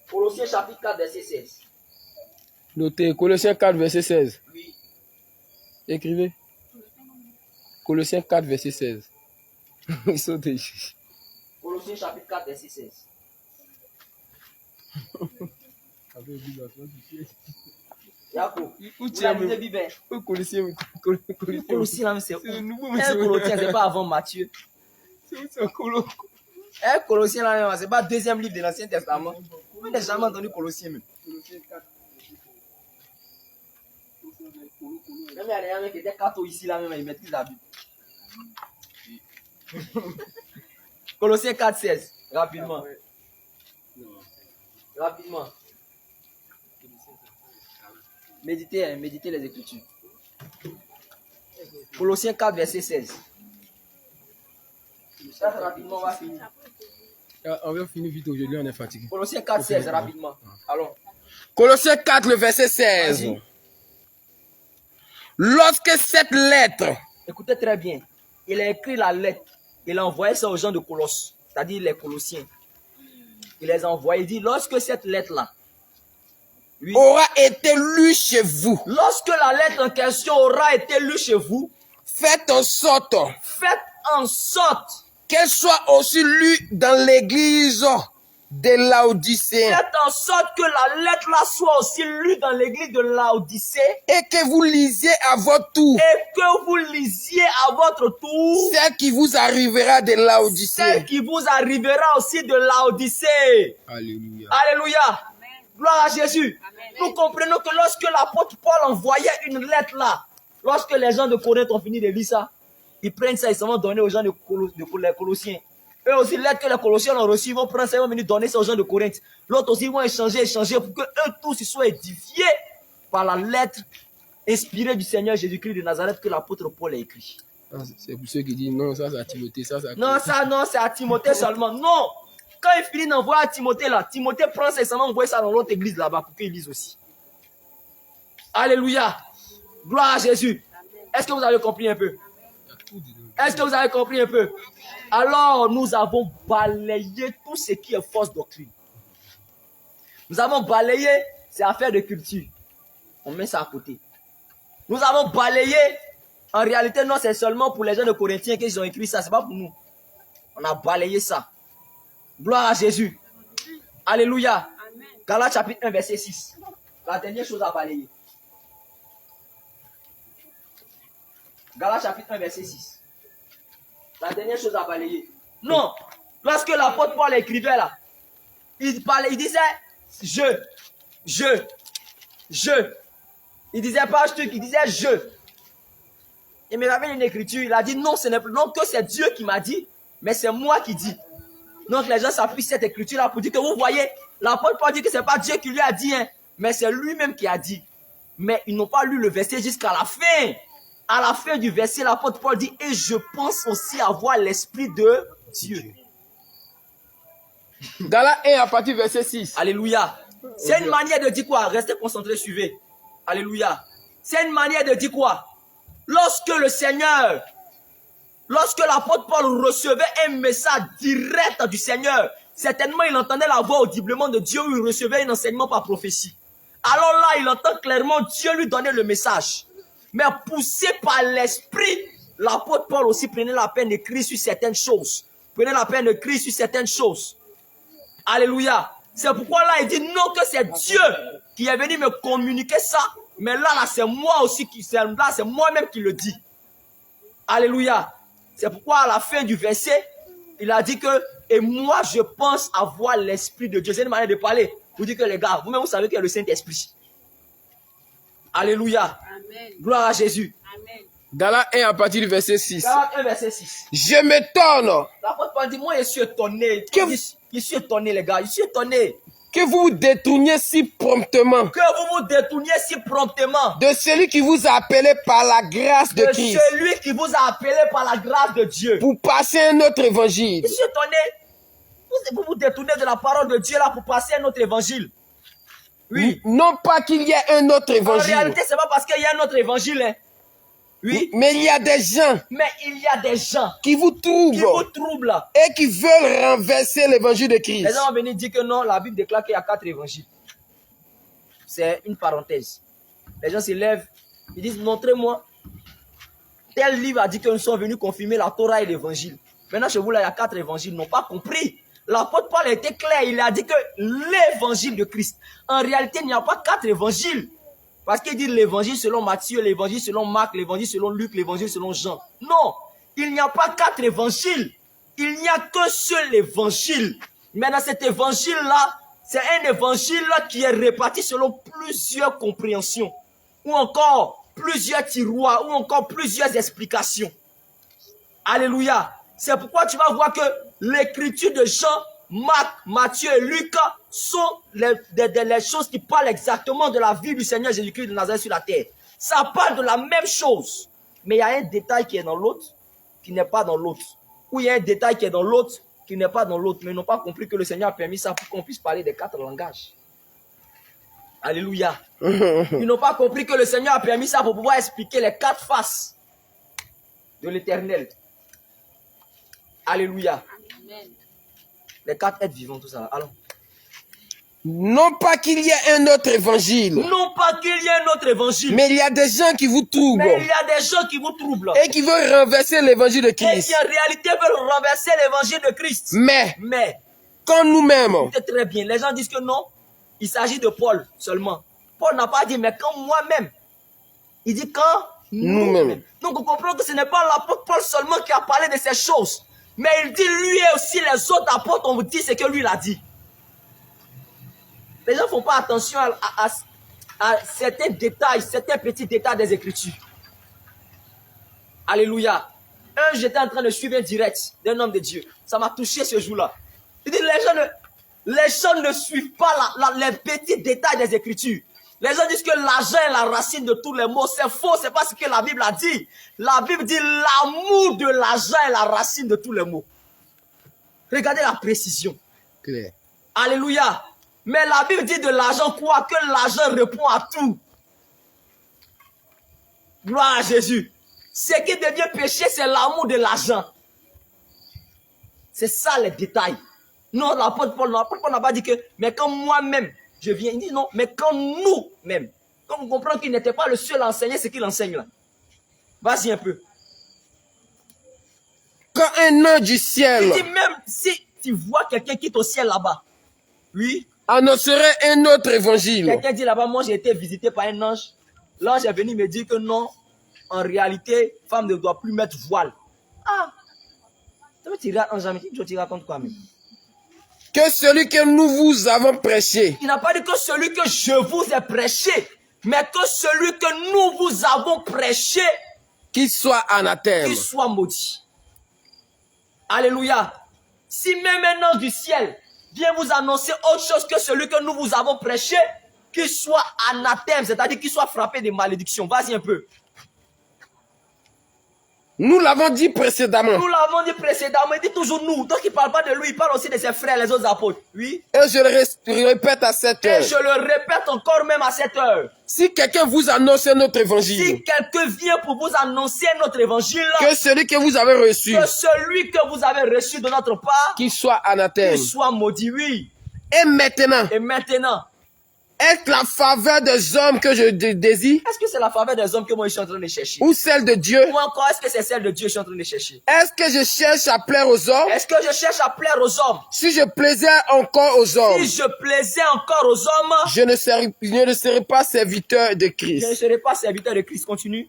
Colossiens chapitre 4, verset 16. Notez Colossiens 4, verset 16. Oui. Écrivez. Colossiens 4, verset 16. Ils sont des juges. Colossiens chapitre 4, verset 16. Yako, Où vous l'avez dit, Bible. Où Colossiens? Colossiens, c'est C'est nouveau, un Colossiens, c'est pas avant Matthieu. C'est un colo. Un Colossiens, là, c'est pas le deuxième livre de l'Ancien Testament. Vous n'avez jamais entendu Colossiens même. Même il y a des gens qui étaient cathos ici, là, même, ils maîtrisent la Bible. Colossiens 4, 16. Rapidement. Rapidement. Méditez les Écritures. Colossiens 4, verset 16. Ça, rapidement, on va finir. On va finir vite aujourd'hui, on est fatigué. Colossiens 4, 16, rapidement. Allons. Colossiens 4, le verset 16. Vas-y. Lorsque cette lettre. Écoutez très bien. Il a écrit la lettre. Il a envoyé ça aux gens de Colosse. C'est-à-dire les Colossiens. Il les a envoyés. Il dit, lorsque cette lettre-là aura été lue chez vous. Lorsque la lettre en question aura été lue chez vous. Faites en sorte. Faites en sorte. Qu'elle soit aussi lue dans l'église de Laodicée. Faites en sorte que la lettre là soit aussi lue dans l'église de Laodicée. Et que vous lisiez à votre tour. Et que vous lisiez à votre tour. Ce qui vous arrivera de Laodicée. Ce qui vous arrivera aussi de Laodicée. Alléluia. Alléluia. Gloire à Jésus. Amen. Nous comprenons que lorsque l'apôtre Paul envoyait une lettre là, lorsque les gens de Corinthe ont fini de lire ça, ils prennent ça, ils s'en vont donner aux gens de les Colossiens. Eux aussi, lettres que les Colossiens ont reçues, ils vont prendre ça, ils vont venir donner ça aux gens de Corinthe. L'autre aussi, ils vont échanger pour que eux tous ils soient édifiés par la lettre inspirée du Seigneur Jésus-Christ de Nazareth que l'apôtre Paul a écrit. C'est pour ceux qui disent non, ça c'est à Timothée, ça c'est à Non, ça non, c'est à Timothée seulement. Non, Quand il finit d'envoyer Timothée là, Timothée prend ses serments, envoie ça dans l'autre église là-bas pour qu'il lise aussi. Alléluia. Gloire à Jésus. Est-ce que vous avez compris un peu? Est-ce que vous avez compris un peu? Alors, nous avons balayé tout ce qui est fausse doctrine. Nous avons balayé ces affaires de culture. On met ça à côté. Nous avons balayé. En réalité, non, c'est seulement pour les gens de Corinthiens qu'ils ont écrit ça. C'est pas pour nous. On a balayé ça. Gloire à Jésus. Alléluia. Galates chapitre 1, verset 6. La dernière chose à balayer. Galates chapitre 1, verset 6. La dernière chose à balayer. Non. Lorsque l'apôtre Paul écrivait là, il parlait, il disait je. Il disait pas je, il disait je. Il me rappelle une écriture, il a dit non, ce n'est non que c'est Dieu qui m'a dit, mais c'est moi qui dis. Donc les gens s'appuient sur cette écriture là pour dire que vous voyez, l'apôtre Paul dit que c'est pas Dieu qui lui a dit, hein, mais c'est lui-même qui a dit. Mais ils n'ont pas lu le verset jusqu'à la fin. À la fin du verset, l'apôtre Paul dit et je pense aussi avoir l'esprit de Dieu. Galates 1 à partir du verset 6. Alléluia. C'est une manière de dire quoi? Restez concentrés, suivez. Alléluia. C'est une manière de dire quoi? Lorsque l'apôtre Paul recevait un message direct du Seigneur, certainement il entendait la voix audiblement de Dieu ou il recevait un enseignement par prophétie. Alors là, il entend clairement Dieu lui donner le message. Mais poussé par l'esprit, l'apôtre Paul aussi prenait la peine d'écrire sur certaines choses. Prenait la peine d'écrire sur certaines choses. Alléluia. C'est pourquoi là, il dit non que c'est Dieu qui est venu me communiquer ça. Mais là c'est moi aussi c'est moi-même qui le dis. Alléluia. C'est pourquoi à la fin du verset, il a dit que, et moi je pense avoir l'esprit de Dieu. C'est une manière de parler. Vous dites que les gars, vous-même vous savez qu'il y a le Saint-Esprit. Alléluia. Amen. Gloire à Jésus. Amen. Galates 1 à partir du verset 6. Galates 1, verset 6. Je m'étonne L'apôtre Paul dit, moi je suis étonné. Que- Je suis étonné les gars, je suis étonné. que vous vous détourniez si promptement Que vous vous détourniez si promptement de celui qui vous a appelé par la grâce de de Christ celui qui vous a appelé par la grâce de Dieu. pour passer un autre évangile. Je suis étonné. Vous vous détournez de la parole de Dieu là pour passer un autre évangile. Oui. Non pas qu'il y ait un autre En évangile, réalité, c'est pas parce qu'il y a un autre évangile. Hein. Oui. mais il y a des gens Mais il y a des gens qui vous qui vous trouvent troublent. et qui veulent renverser l'évangile de Les Christ. gens vont venir dire que non, la Bible déclare qu'il y a 4 évangiles. C'est une parenthèse. Les gens se lèvent, ils disent montrez-moi. Tel livre a dit que nous sommes venus confirmer la Torah et l'évangile. Maintenant, chez vous, là, il y a 4 évangiles. Ils n'ont pas compris. L'apôtre Paul était clair. Il a dit que l'évangile de Christ. En réalité, il n'y a pas 4 évangiles. Parce qu'il dit l'évangile selon Matthieu, l'évangile selon Marc, l'évangile selon Luc, l'évangile selon Jean. Non, il n'y a pas 4 évangiles. Il n'y a qu'un seul évangile. Mais dans cet évangile-là, c'est un évangile qui est réparti selon plusieurs compréhensions. Ou encore plusieurs tiroirs, ou encore plusieurs explications. Alléluia. C'est pourquoi tu vas voir que l'écriture de Jean, Marc, Matthieu et Luc sont les choses qui parlent exactement de la vie du Seigneur Jésus-Christ de Nazareth sur la terre. Ça parle de la même chose. Mais il y a un détail qui est dans l'autre, qui n'est pas dans l'autre. Ou il y a un détail qui est dans l'autre, qui n'est pas dans l'autre. Mais ils n'ont pas compris que le Seigneur a permis ça pour qu'on puisse parler des 4 langages. Alléluia. Ils n'ont pas compris que le Seigneur a permis ça pour pouvoir expliquer les 4 faces de l'Éternel. Alléluia. Amen. Les 4 êtres vivants, tout ça. Allons. Non pas qu'il y ait un autre évangile, Non pas qu'il y ait un autre évangile. mais il y a des gens qui vous troublent Mais il y a des gens qui vous troublent. et qui veulent renverser l'évangile de Et Christ. qui en réalité veulent renverser l'évangile de Christ. Mais, Quand nous-mêmes, c'est très bien. Les gens disent que non, il s'agit de Paul seulement. Paul n'a pas dit, mais quand moi-même. Il dit quand Nous-mêmes. Donc on comprend que ce n'est pas l'apôtre Paul seulement qui a parlé de ces choses. Mais il dit lui et aussi les autres apôtres, on vous dit ce que lui il a dit. Les gens ne font pas attention à certains détails, certains petits détails des Écritures. Alléluia. J'étais en train de suivre un direct d'un homme de Dieu. Ça m'a touché ce jour-là. Il dit les gens ne suivent pas les petits détails des Écritures. Les gens disent que l'argent est la racine de tous les maux. C'est faux, c'est pas ce que la Bible a dit. La Bible dit l'amour de l'argent est la racine de tous les maux. Regardez la précision. Clair. Alléluia. Mais la Bible dit de l'argent quoi? Que l'argent répond à tout. Gloire à Jésus. Ce qui devient péché, c'est l'amour de l'argent. C'est ça les détails. Non, l'apôtre Paul n'a pas dit que, mais quand moi-même, je viens, il dit non, mais quand nous-mêmes, quand on comprend qu'il n'était pas le seul à enseigner ce qu'il enseigne là. Vas-y un peu. Quand un ange du ciel Il dit même si tu vois quelqu'un qui est au ciel là-bas, oui, annoncerait un autre évangile, quelqu'un dit là-bas, moi j'ai été visité par un ange. L'ange est venu me dire que non, en réalité, femme ne doit plus mettre voile. Ah, tu racontes quoi même? que celui que nous vous avons prêché, Il n'a pas dit que celui que je vous ai prêché, mais que celui que nous vous avons prêché, qu'il soit anathème. qu'il soit maudit. Alléluia. Si même un ange du ciel vient vous annoncer autre chose que celui que nous vous avons prêché, qu'il soit anathème, c'est-à-dire qu'il soit frappé de malédiction. Vas-y un peu. Nous l'avons dit précédemment. Nous l'avons dit précédemment, il dit toujours nous. Donc il ne parle pas de lui, il parle aussi de ses frères, les autres apôtres. Oui. Et je le répète à cette Et heure. je le répète encore même à cette heure. Si quelqu'un vous annonce notre évangile, Si quelqu'un vient pour vous annoncer notre évangile, que celui que vous avez reçu, que celui que vous avez reçu de notre part, qu'il soit anathème. qu'il soit maudit, oui. Et maintenant, Et maintenant, est-ce la faveur des hommes que je désire est-ce que c'est la faveur des hommes que moi je suis en train de chercher? ou celle de Dieu? Ou encore est-ce que c'est celle de Dieu que je suis en train de chercher? Est-ce que je cherche à plaire aux hommes? Est-ce que je cherche à plaire aux hommes? Si je plaisais encore aux hommes, Si je plaisais encore aux hommes, je ne serais pas serviteur de je ne Christ. serai pas serviteur de Christ. Continue.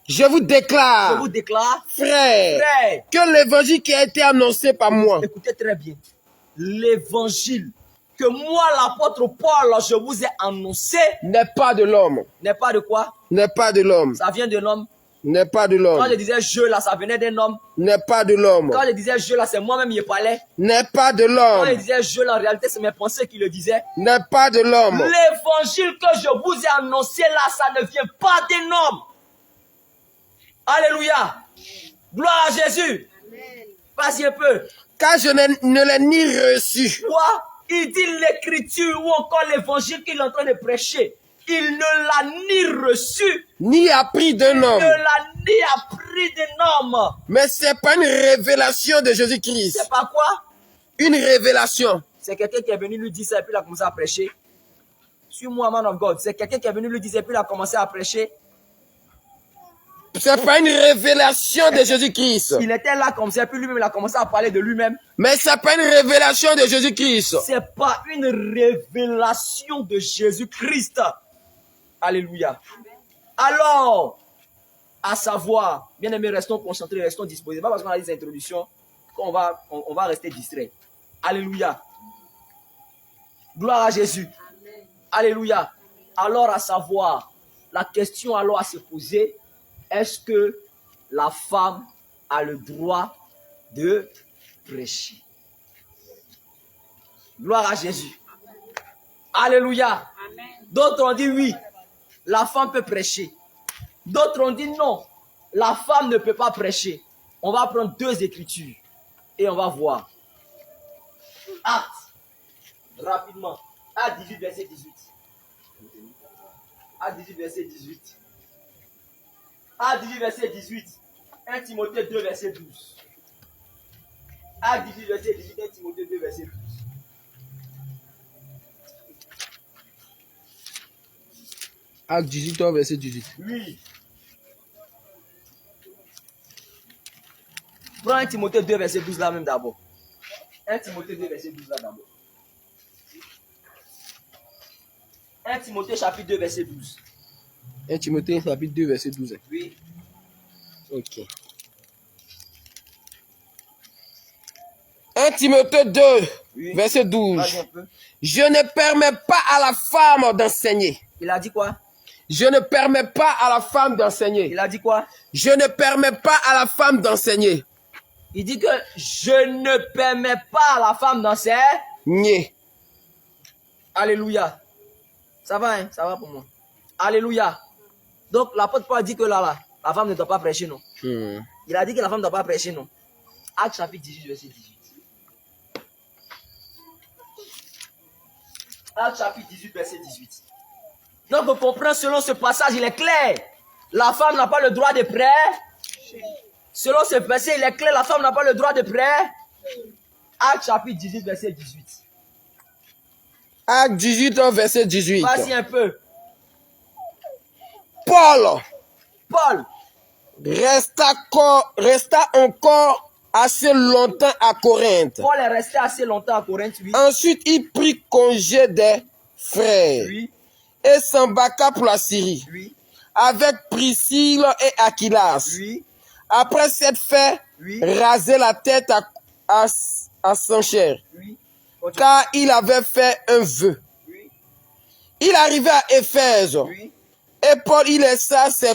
Je vous Je déclare, vous déclare, frère, frère, que l'évangile qui a été annoncé par moi écoutez très bien. L'évangile que moi, l'apôtre Paul, je vous ai annoncé, n'est pas de l'homme. n'est pas de quoi? N'est pas de l'homme. Ça vient de l'homme. N'est pas de Quand l'homme. je disais je là, ça venait d'un homme. N'est pas de l'homme. Quand je disais je là, c'est moi-même qui parlais. N'est pas de Quand je l'homme. disais je là, en réalité, c'est mes pensées qui le disaient. N'est pas de l'homme. L'évangile que je vous ai annoncé là, ça ne vient pas d'un homme. Alléluia. Gloire à Jésus. Vas-y un peu. Car je ne l'ai ni reçu, Quoi? Il dit l'écriture ou encore l'évangile qu'il est en train de prêcher. Il ne l'a ni reçu, ni appris d'un ne homme, l'a ni appris d'un homme. mais c'est pas une révélation de Jésus-Christ. C'est pas quoi? Une révélation. C'est quelqu'un qui est venu lui dire ça et puis il a commencé à prêcher. Suis-moi, man of God. C'est quelqu'un qui est venu lui dire ça et puis il a commencé à prêcher. C'est pas une révélation de Jésus-Christ. Il était là comme ça et puis lui-même il a commencé à parler de lui-même. Mais c'est pas une révélation de Jésus-Christ. C'est pas une révélation de Jésus-Christ. Alléluia. Alors, à savoir, bien aimés, restons concentrés, restons disposés. Pas parce qu'on a des introductions qu'on va, on va rester distrait. Alléluia. Gloire à Jésus. Alléluia. Alors, à savoir, la question alors à se poser, est-ce que la femme a le droit de prêcher? Gloire à Jésus. Alléluia. D'autres ont dit oui, la femme peut prêcher. D'autres ont dit non, la femme ne peut pas prêcher. On va prendre deux écritures et on va voir. Actes, rapidement. Actes 18, verset 18. Actes 18, verset 18. Actes 18, verset 18. 1 Timothée 2, verset 12. Actes 18, verset 18. 1 Timothée 2, verset 12. Acte 18, verset 18. Oui. Prends 1 Timothée 2, verset 12 là même d'abord. 1 Timothée 2, verset 12 là d'abord. 1 Timothée chapitre 2, verset 12. 1 Timothée chapitre 2, verset 12. Oui. Ok. 1 Timothée 2, Oui. verset 12. Vas-y un peu. Je ne permets pas à la femme d'enseigner. Il a dit quoi? Je ne permets pas à la femme d'enseigner. Il a dit quoi? Je ne permets pas à la femme d'enseigner. Il dit que je ne permets pas à la femme d'enseigner. Alléluia. Ça va, hein? Ça va pour moi. Alléluia. Donc, l'apôtre Paul dit que là, la femme ne doit pas prêcher, non? Il a dit que la femme ne doit pas prêcher, non? Acte chapitre 18, verset 18. Actes chapitre 18, verset 18. Donc, on comprend, selon ce passage, il est clair. La femme n'a pas le droit de prêcher. Selon ce verset, il est clair, la femme n'a pas le droit de prêcher. Actes chapitre 18, verset 18. Acte 18, verset 18. Vas-y un peu. Paul Paul resta encore assez longtemps à Corinthe. Paul est resté assez longtemps à Corinthe, oui. Ensuite, il prit congé des frères Oui, et s'embarqua pour la Syrie oui, avec Priscille et Aquilas. oui, Après s'être fait oui, raser la tête à son cher, oui. car il avait fait un vœu. Oui, Il arriva à Éphèse oui. et Paul y laissa ses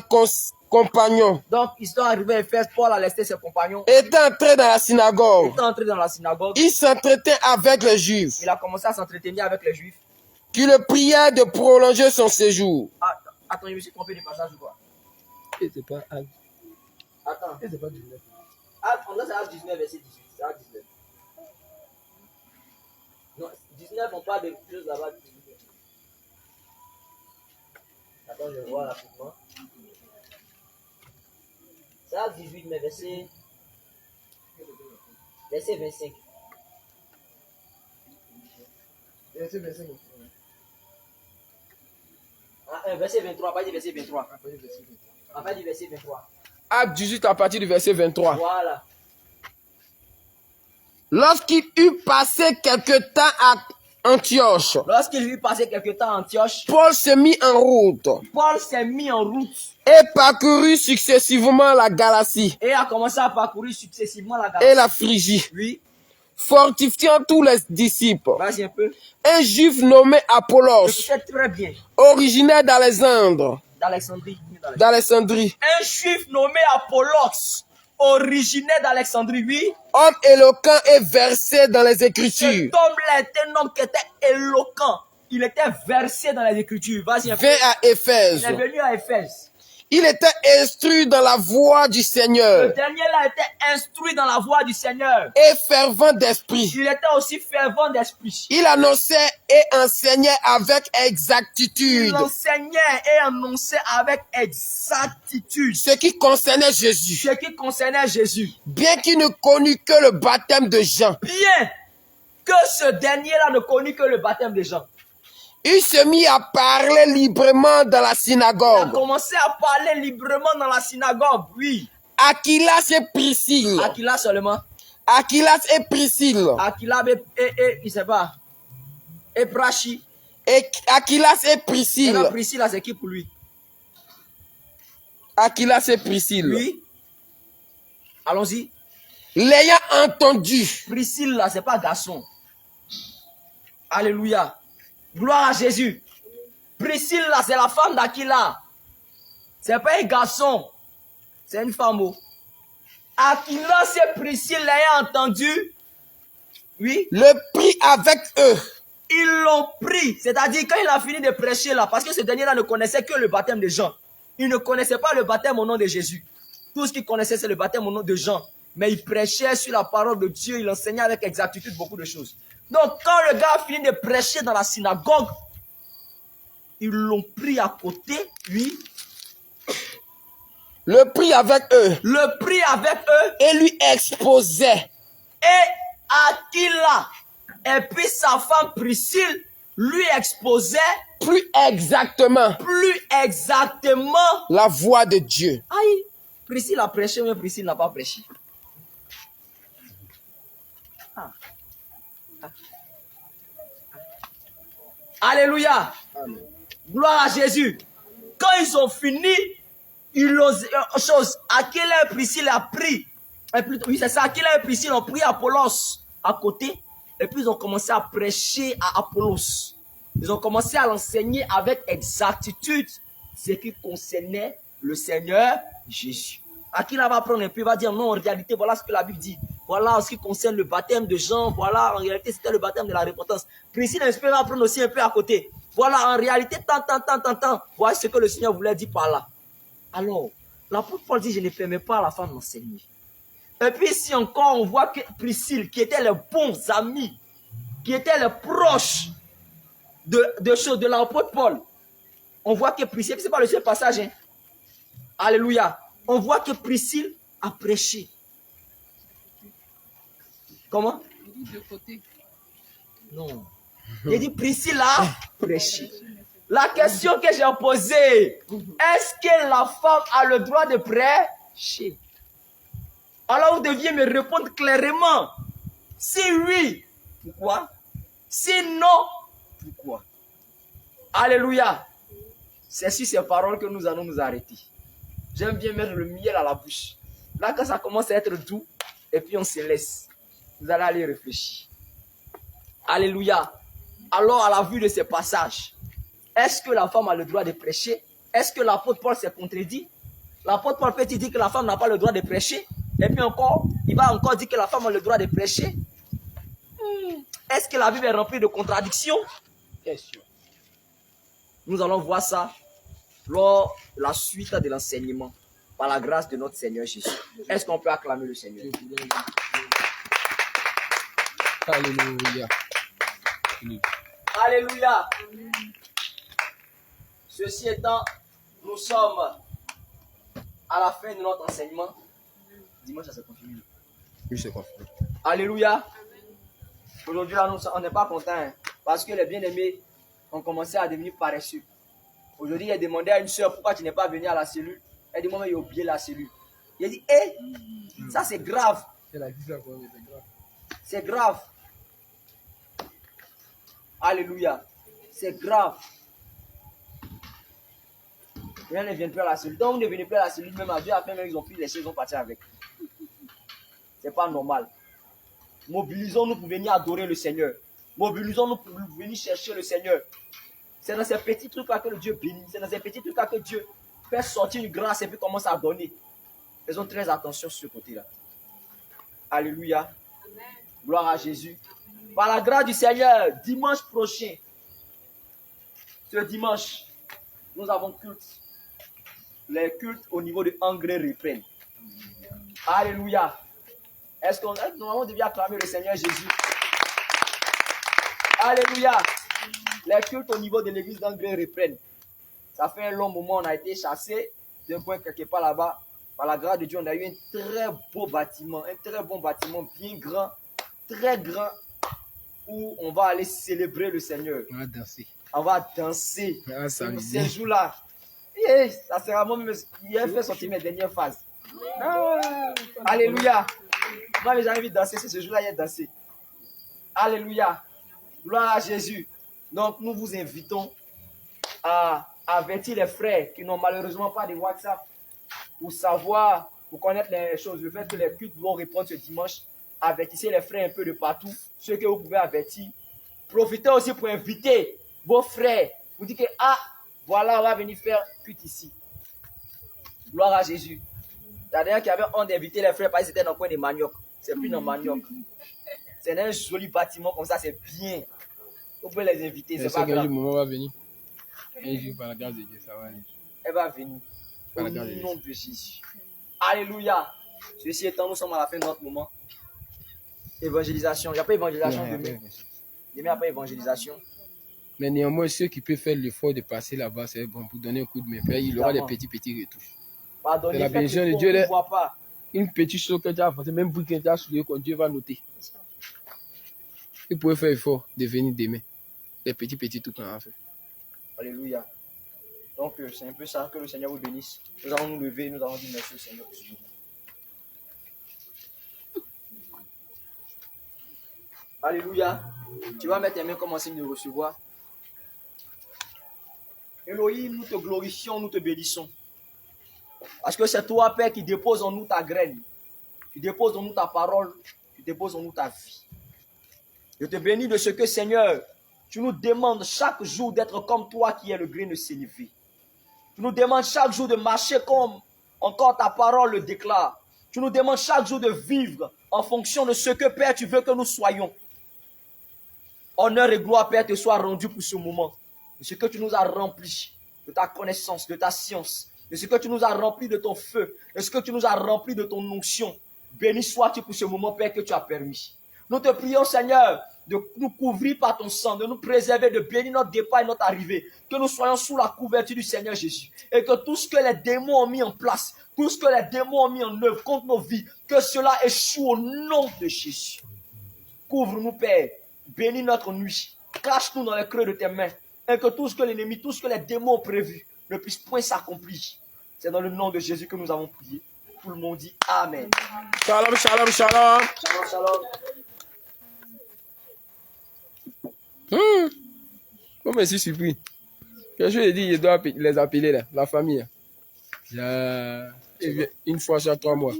compagnons. Donc, ils sont arrivés à Éphèse, Paul a laissé ses compagnons. Étant entré dans la Il synagogue, est entré dans la synagogue. il s'entretint avec les Juifs, Il a commencé à s'entretenir avec les Juifs. qui le prièrent de prolonger son séjour. Ah, attends, je me suis trompé du passage ou quoi? Et c'est pas Acte. Attends. Et c'est pas 19. On a Acte 19, verset 18. C'est Acte 19. Non, 19, on parle de choses là-bas. Attends, je vois rapidement. C'est Acte 18, mais verset 25. Verset 25. Ah, verset 23, pas dit verset 23. Après le verset 23. On va dire verset 23. Acte 18 à partir du verset 23. Voilà. Lorsqu'il eut passé quelque temps à Antioche, Lorsqu'il eut passé quelque temps à Antioche, Paul se mit en route Paul s'est mis en route et parcourut successivement la Galatie et a commencé à parcourir successivement la et Galatie. la Phrygie, Oui, fortifiant tous les disciples. vas-y un peu. Un juif nommé Apollos, Écoutez très bien. originaire d'Alexandre, D'Alexandrie. d'Alexandrie, Un juif nommé Apollos, originaire d'Alexandrie, oui. homme éloquent et versé dans les Cet Écritures, homme-là était un homme qui était éloquent. Il était versé dans les Écritures. Vas-y un peu. vint à Éphèse. Il est venu à Éphèse. Il était instruit dans la voie du Le Seigneur dernier-là était instruit dans la voie du Seigneur. et fervent d'esprit. Il était aussi fervent d'esprit. Il annonçait et enseignait avec exactitude Il enseignait et annonçait avec exactitude ce qui concernait Jésus, ce qui concernait Jésus. bien qu'il ne connût que le baptême de Jean. Bien que ce dernier-là ne connut que le baptême de Jean. Il se mit à parler librement dans la Il a synagogue. commencé à parler librement dans la synagogue, oui. Aquilas et Priscille. Aquila seulement. Aquilas et Priscille. Aquila et il sait pas. Et Prachi. Et Aquilas et Et Priscille. là, Priscilla, c'est qui pour lui? Aquilas et Priscille. Oui. Allons-y. L'ayant entendu, Priscilla, c'est pas garçon. Alléluia. Gloire à Jésus. Priscilla, c'est la femme d'Aquila. C'est pas un garçon. C'est une femme. Aquila, c'est Priscille l'ayant entendu. Oui. le prit avec eux. Ils l'ont pris. C'est-à-dire, quand il a fini de prêcher là, parce que ce dernier-là ne connaissait que le baptême de Jean. Il ne connaissait pas le baptême au nom de Jésus. Tout ce qu'il connaissait, c'est le baptême au nom de Jean. Mais il prêchait sur la parole de Dieu. Il enseignait avec exactitude beaucoup de choses. Donc, quand le gars a fini de prêcher dans la synagogue, ils l'ont pris à côté, oui. Le prit avec eux. Le prit avec eux Et lui exposait et Aquila. Et puis sa femme Priscille lui exposait plus exactement la voix de Dieu. Aïe, Priscille a prêché, mais Priscille n'a pas prêché. Ah. Ah. Alléluia. Amen. Gloire à Jésus. Quand ils ont fini, ils ont chose. Aquila et Priscille a pris. Oui, c'est ça. Aquila et Priscille ont pris Apollos à côté. Et puis ils ont commencé à prêcher à Apollos. Ils ont commencé à l'enseigner avec exactitude ce qui concernait le Seigneur Jésus. Aquila va prendre un peu, il va dire non, en réalité, voilà ce que la Bible dit. Voilà ce qui concerne le baptême de Jean. Voilà, en réalité, c'était le baptême de la repentance. Priscille va prendre aussi un peu à côté. Voilà, en réalité, tant. Voilà ce que le Seigneur voulait dire par là. Alors, l'apôtre Paul dit, je ne permets pas à la femme d'enseigner. Et puis ici encore, on voit que Priscille, qui étaient les bons amis, qui étaient les proches de choses de l'apôtre Paul, on voit que Priscille, c'est pas le seul passage, hein. Alléluia. On voit que Priscille a prêché. Comment? Il dit de côté. Non. Il dit Priscille a prêché. La question que j'ai posée, est-ce que la femme a le droit de prêcher? Alors vous deviez me répondre clairement. Si oui, pourquoi? Si non, pourquoi? Alléluia. C'est sur ces paroles que nous allons nous arrêter. J'aime bien mettre le miel à la bouche. Là, quand ça commence à être doux, et puis on se laisse. Vous allez aller réfléchir. Alléluia. Alors, à la vue de ces passages, est-ce que la femme a le droit de prêcher? Est-ce que l'apôtre Paul s'est contredit? L'apôtre Paul peut dire que la femme n'a pas le droit de prêcher? Et puis encore, il va encore dire que la femme a le droit de prêcher? Est-ce que la Bible est remplie de contradictions? Bien sûr. Nous allons voir ça lors de la suite de l'enseignement, par la grâce de notre Seigneur Jésus. Est-ce qu'on peut acclamer le Seigneur? Alléluia. Alléluia. Ceci étant, nous sommes à la fin de notre enseignement. Dimanche, ça s'est confirmé. Oui, c'est confirmé. Alléluia. Aujourd'hui, là, on n'est pas content, hein, parce que les bien-aimés ont commencé à devenir paresseux. Aujourd'hui, il a demandé à une soeur pourquoi tu n'es pas venu à la cellule. Elle dit, moi, il a oublié la cellule. Il a dit, hé, ça c'est grave. Elle a dit ça pour moi, c'est grave. C'est grave. Alléluia. C'est grave. Rien ne vient plus à la cellule. Donc, vous ne venez plus à la cellule, même à Dieu, après, même ils ont pris les choses, ils ont parti avec. C'est pas normal. Mobilisons-nous pour venir adorer le Seigneur. Mobilisons-nous pour venir chercher le Seigneur. C'est dans ces petits trucs-là que le Dieu bénit. C'est dans ces petits trucs-là que Dieu fait sortir une grâce et puis commence à donner. Faisons très attention sur ce côté-là. Alléluia. Amen. Gloire à Jésus. Par la grâce du Seigneur, dimanche prochain, ce dimanche, nous avons culte. Les cultes au niveau de Engrais reprennent. Alléluia. Est-ce qu'on normalement devait acclamer le Seigneur Jésus? Alléluia. Les cultes au niveau de l'église d'Engrais reprennent. Ça fait un long moment, on a été chassé d'un point quelque part là-bas. Par la grâce de Dieu, on a eu un très beau bâtiment, un très bon bâtiment, bien grand, très grand, où on va aller célébrer le Seigneur. On va danser. On va danser. Ces jours-là. Et ça sera moi-même. Il a fait sortir mes dernières phases. Alléluia. Moi, j'ai envie de danser. C'est ce jour-là, il a dansé. Alléluia. Gloire à Jésus. Donc, nous vous invitons à avertir les frères qui n'ont malheureusement pas de WhatsApp pour savoir, pour connaître les choses. Le fait que les cultes vont reprendre ce dimanche. Avertissez les frères un peu de partout. Ceux que vous pouvez avertir. Profitez aussi pour inviter vos frères. Vous dites que, ah, voilà, on va venir faire culte ici. Gloire à Jésus. La dernière qui avait honte d'inviter les frères parce que c'était dans le coin de Manioc. C'est plus dans Manioc. C'est un joli bâtiment comme ça, c'est bien. Vous pouvez les inviter, c'est pas grave. Maman va venir. Un jour, par la grâce de Dieu, ça va aller. Elle va venir. Au nom de Jésus. Alléluia. Ceci étant, nous sommes à la fin de notre moment. Évangélisation. Il n'y a pas évangélisation demain. Demain, il n'y a pas évangélisation. Mais néanmoins, ceux qui peuvent faire l'effort de passer là-bas, c'est bon pour donner un coup de main. Il aura des petits retouches. Pardonnez, la bénédiction de Dieu, ne voit pas. Une petite chose que tu as apportée, même pour que tu as soulevé, que Dieu va noter. Vous pouvez faire l'effort de venir demain. Les petits trucs qu'on a fait. Alléluia. Donc, c'est un peu ça, que le Seigneur vous bénisse. Nous allons nous lever, nous allons dire merci au Seigneur. Alléluia. Tu vas mettre tes mains comme un signe de recevoir. Elohim, nous te glorifions, nous te bénissons. Parce que c'est toi, Père, qui dépose en nous ta graine. Tu déposes en nous ta parole. Tu déposes en nous ta vie. Je te bénis de ce que, Seigneur, tu nous demandes chaque jour d'être comme toi qui es le grain de s'élever. Tu nous demandes chaque jour de marcher comme encore ta parole le déclare. Tu nous demandes chaque jour de vivre en fonction de ce que, Père, tu veux que nous soyons. Honneur et gloire, Père, te soient rendus pour ce moment. De ce que tu nous as rempli de ta connaissance, de ta science, de ce que tu nous as rempli de ton feu, de ce que tu nous as rempli de ton onction. Béni sois-tu pour ce moment, Père, que tu as permis. Nous te prions, Seigneur, de nous couvrir par ton sang, de nous préserver, de bénir notre départ et notre arrivée. Que nous soyons sous la couverture du Seigneur Jésus. Et que tout ce que les démons ont mis en place, tout ce que les démons ont mis en œuvre contre nos vies, que cela échoue au nom de Jésus. Couvre-nous, Père. Bénis notre nuit. Cache-nous dans les creux de tes mains. Et que tout ce que l'ennemi, tout ce que les démons ont prévu ne puisse point s'accomplir. C'est dans le nom de Jésus que nous avons prié. Tout le monde dit Amen. Shalom, shalom, shalom. Shalom, shalom. Comme je suis surpris. Quelque chose dit, je dois les appeler là, la famille. Là. Une fois chaque 3 mois.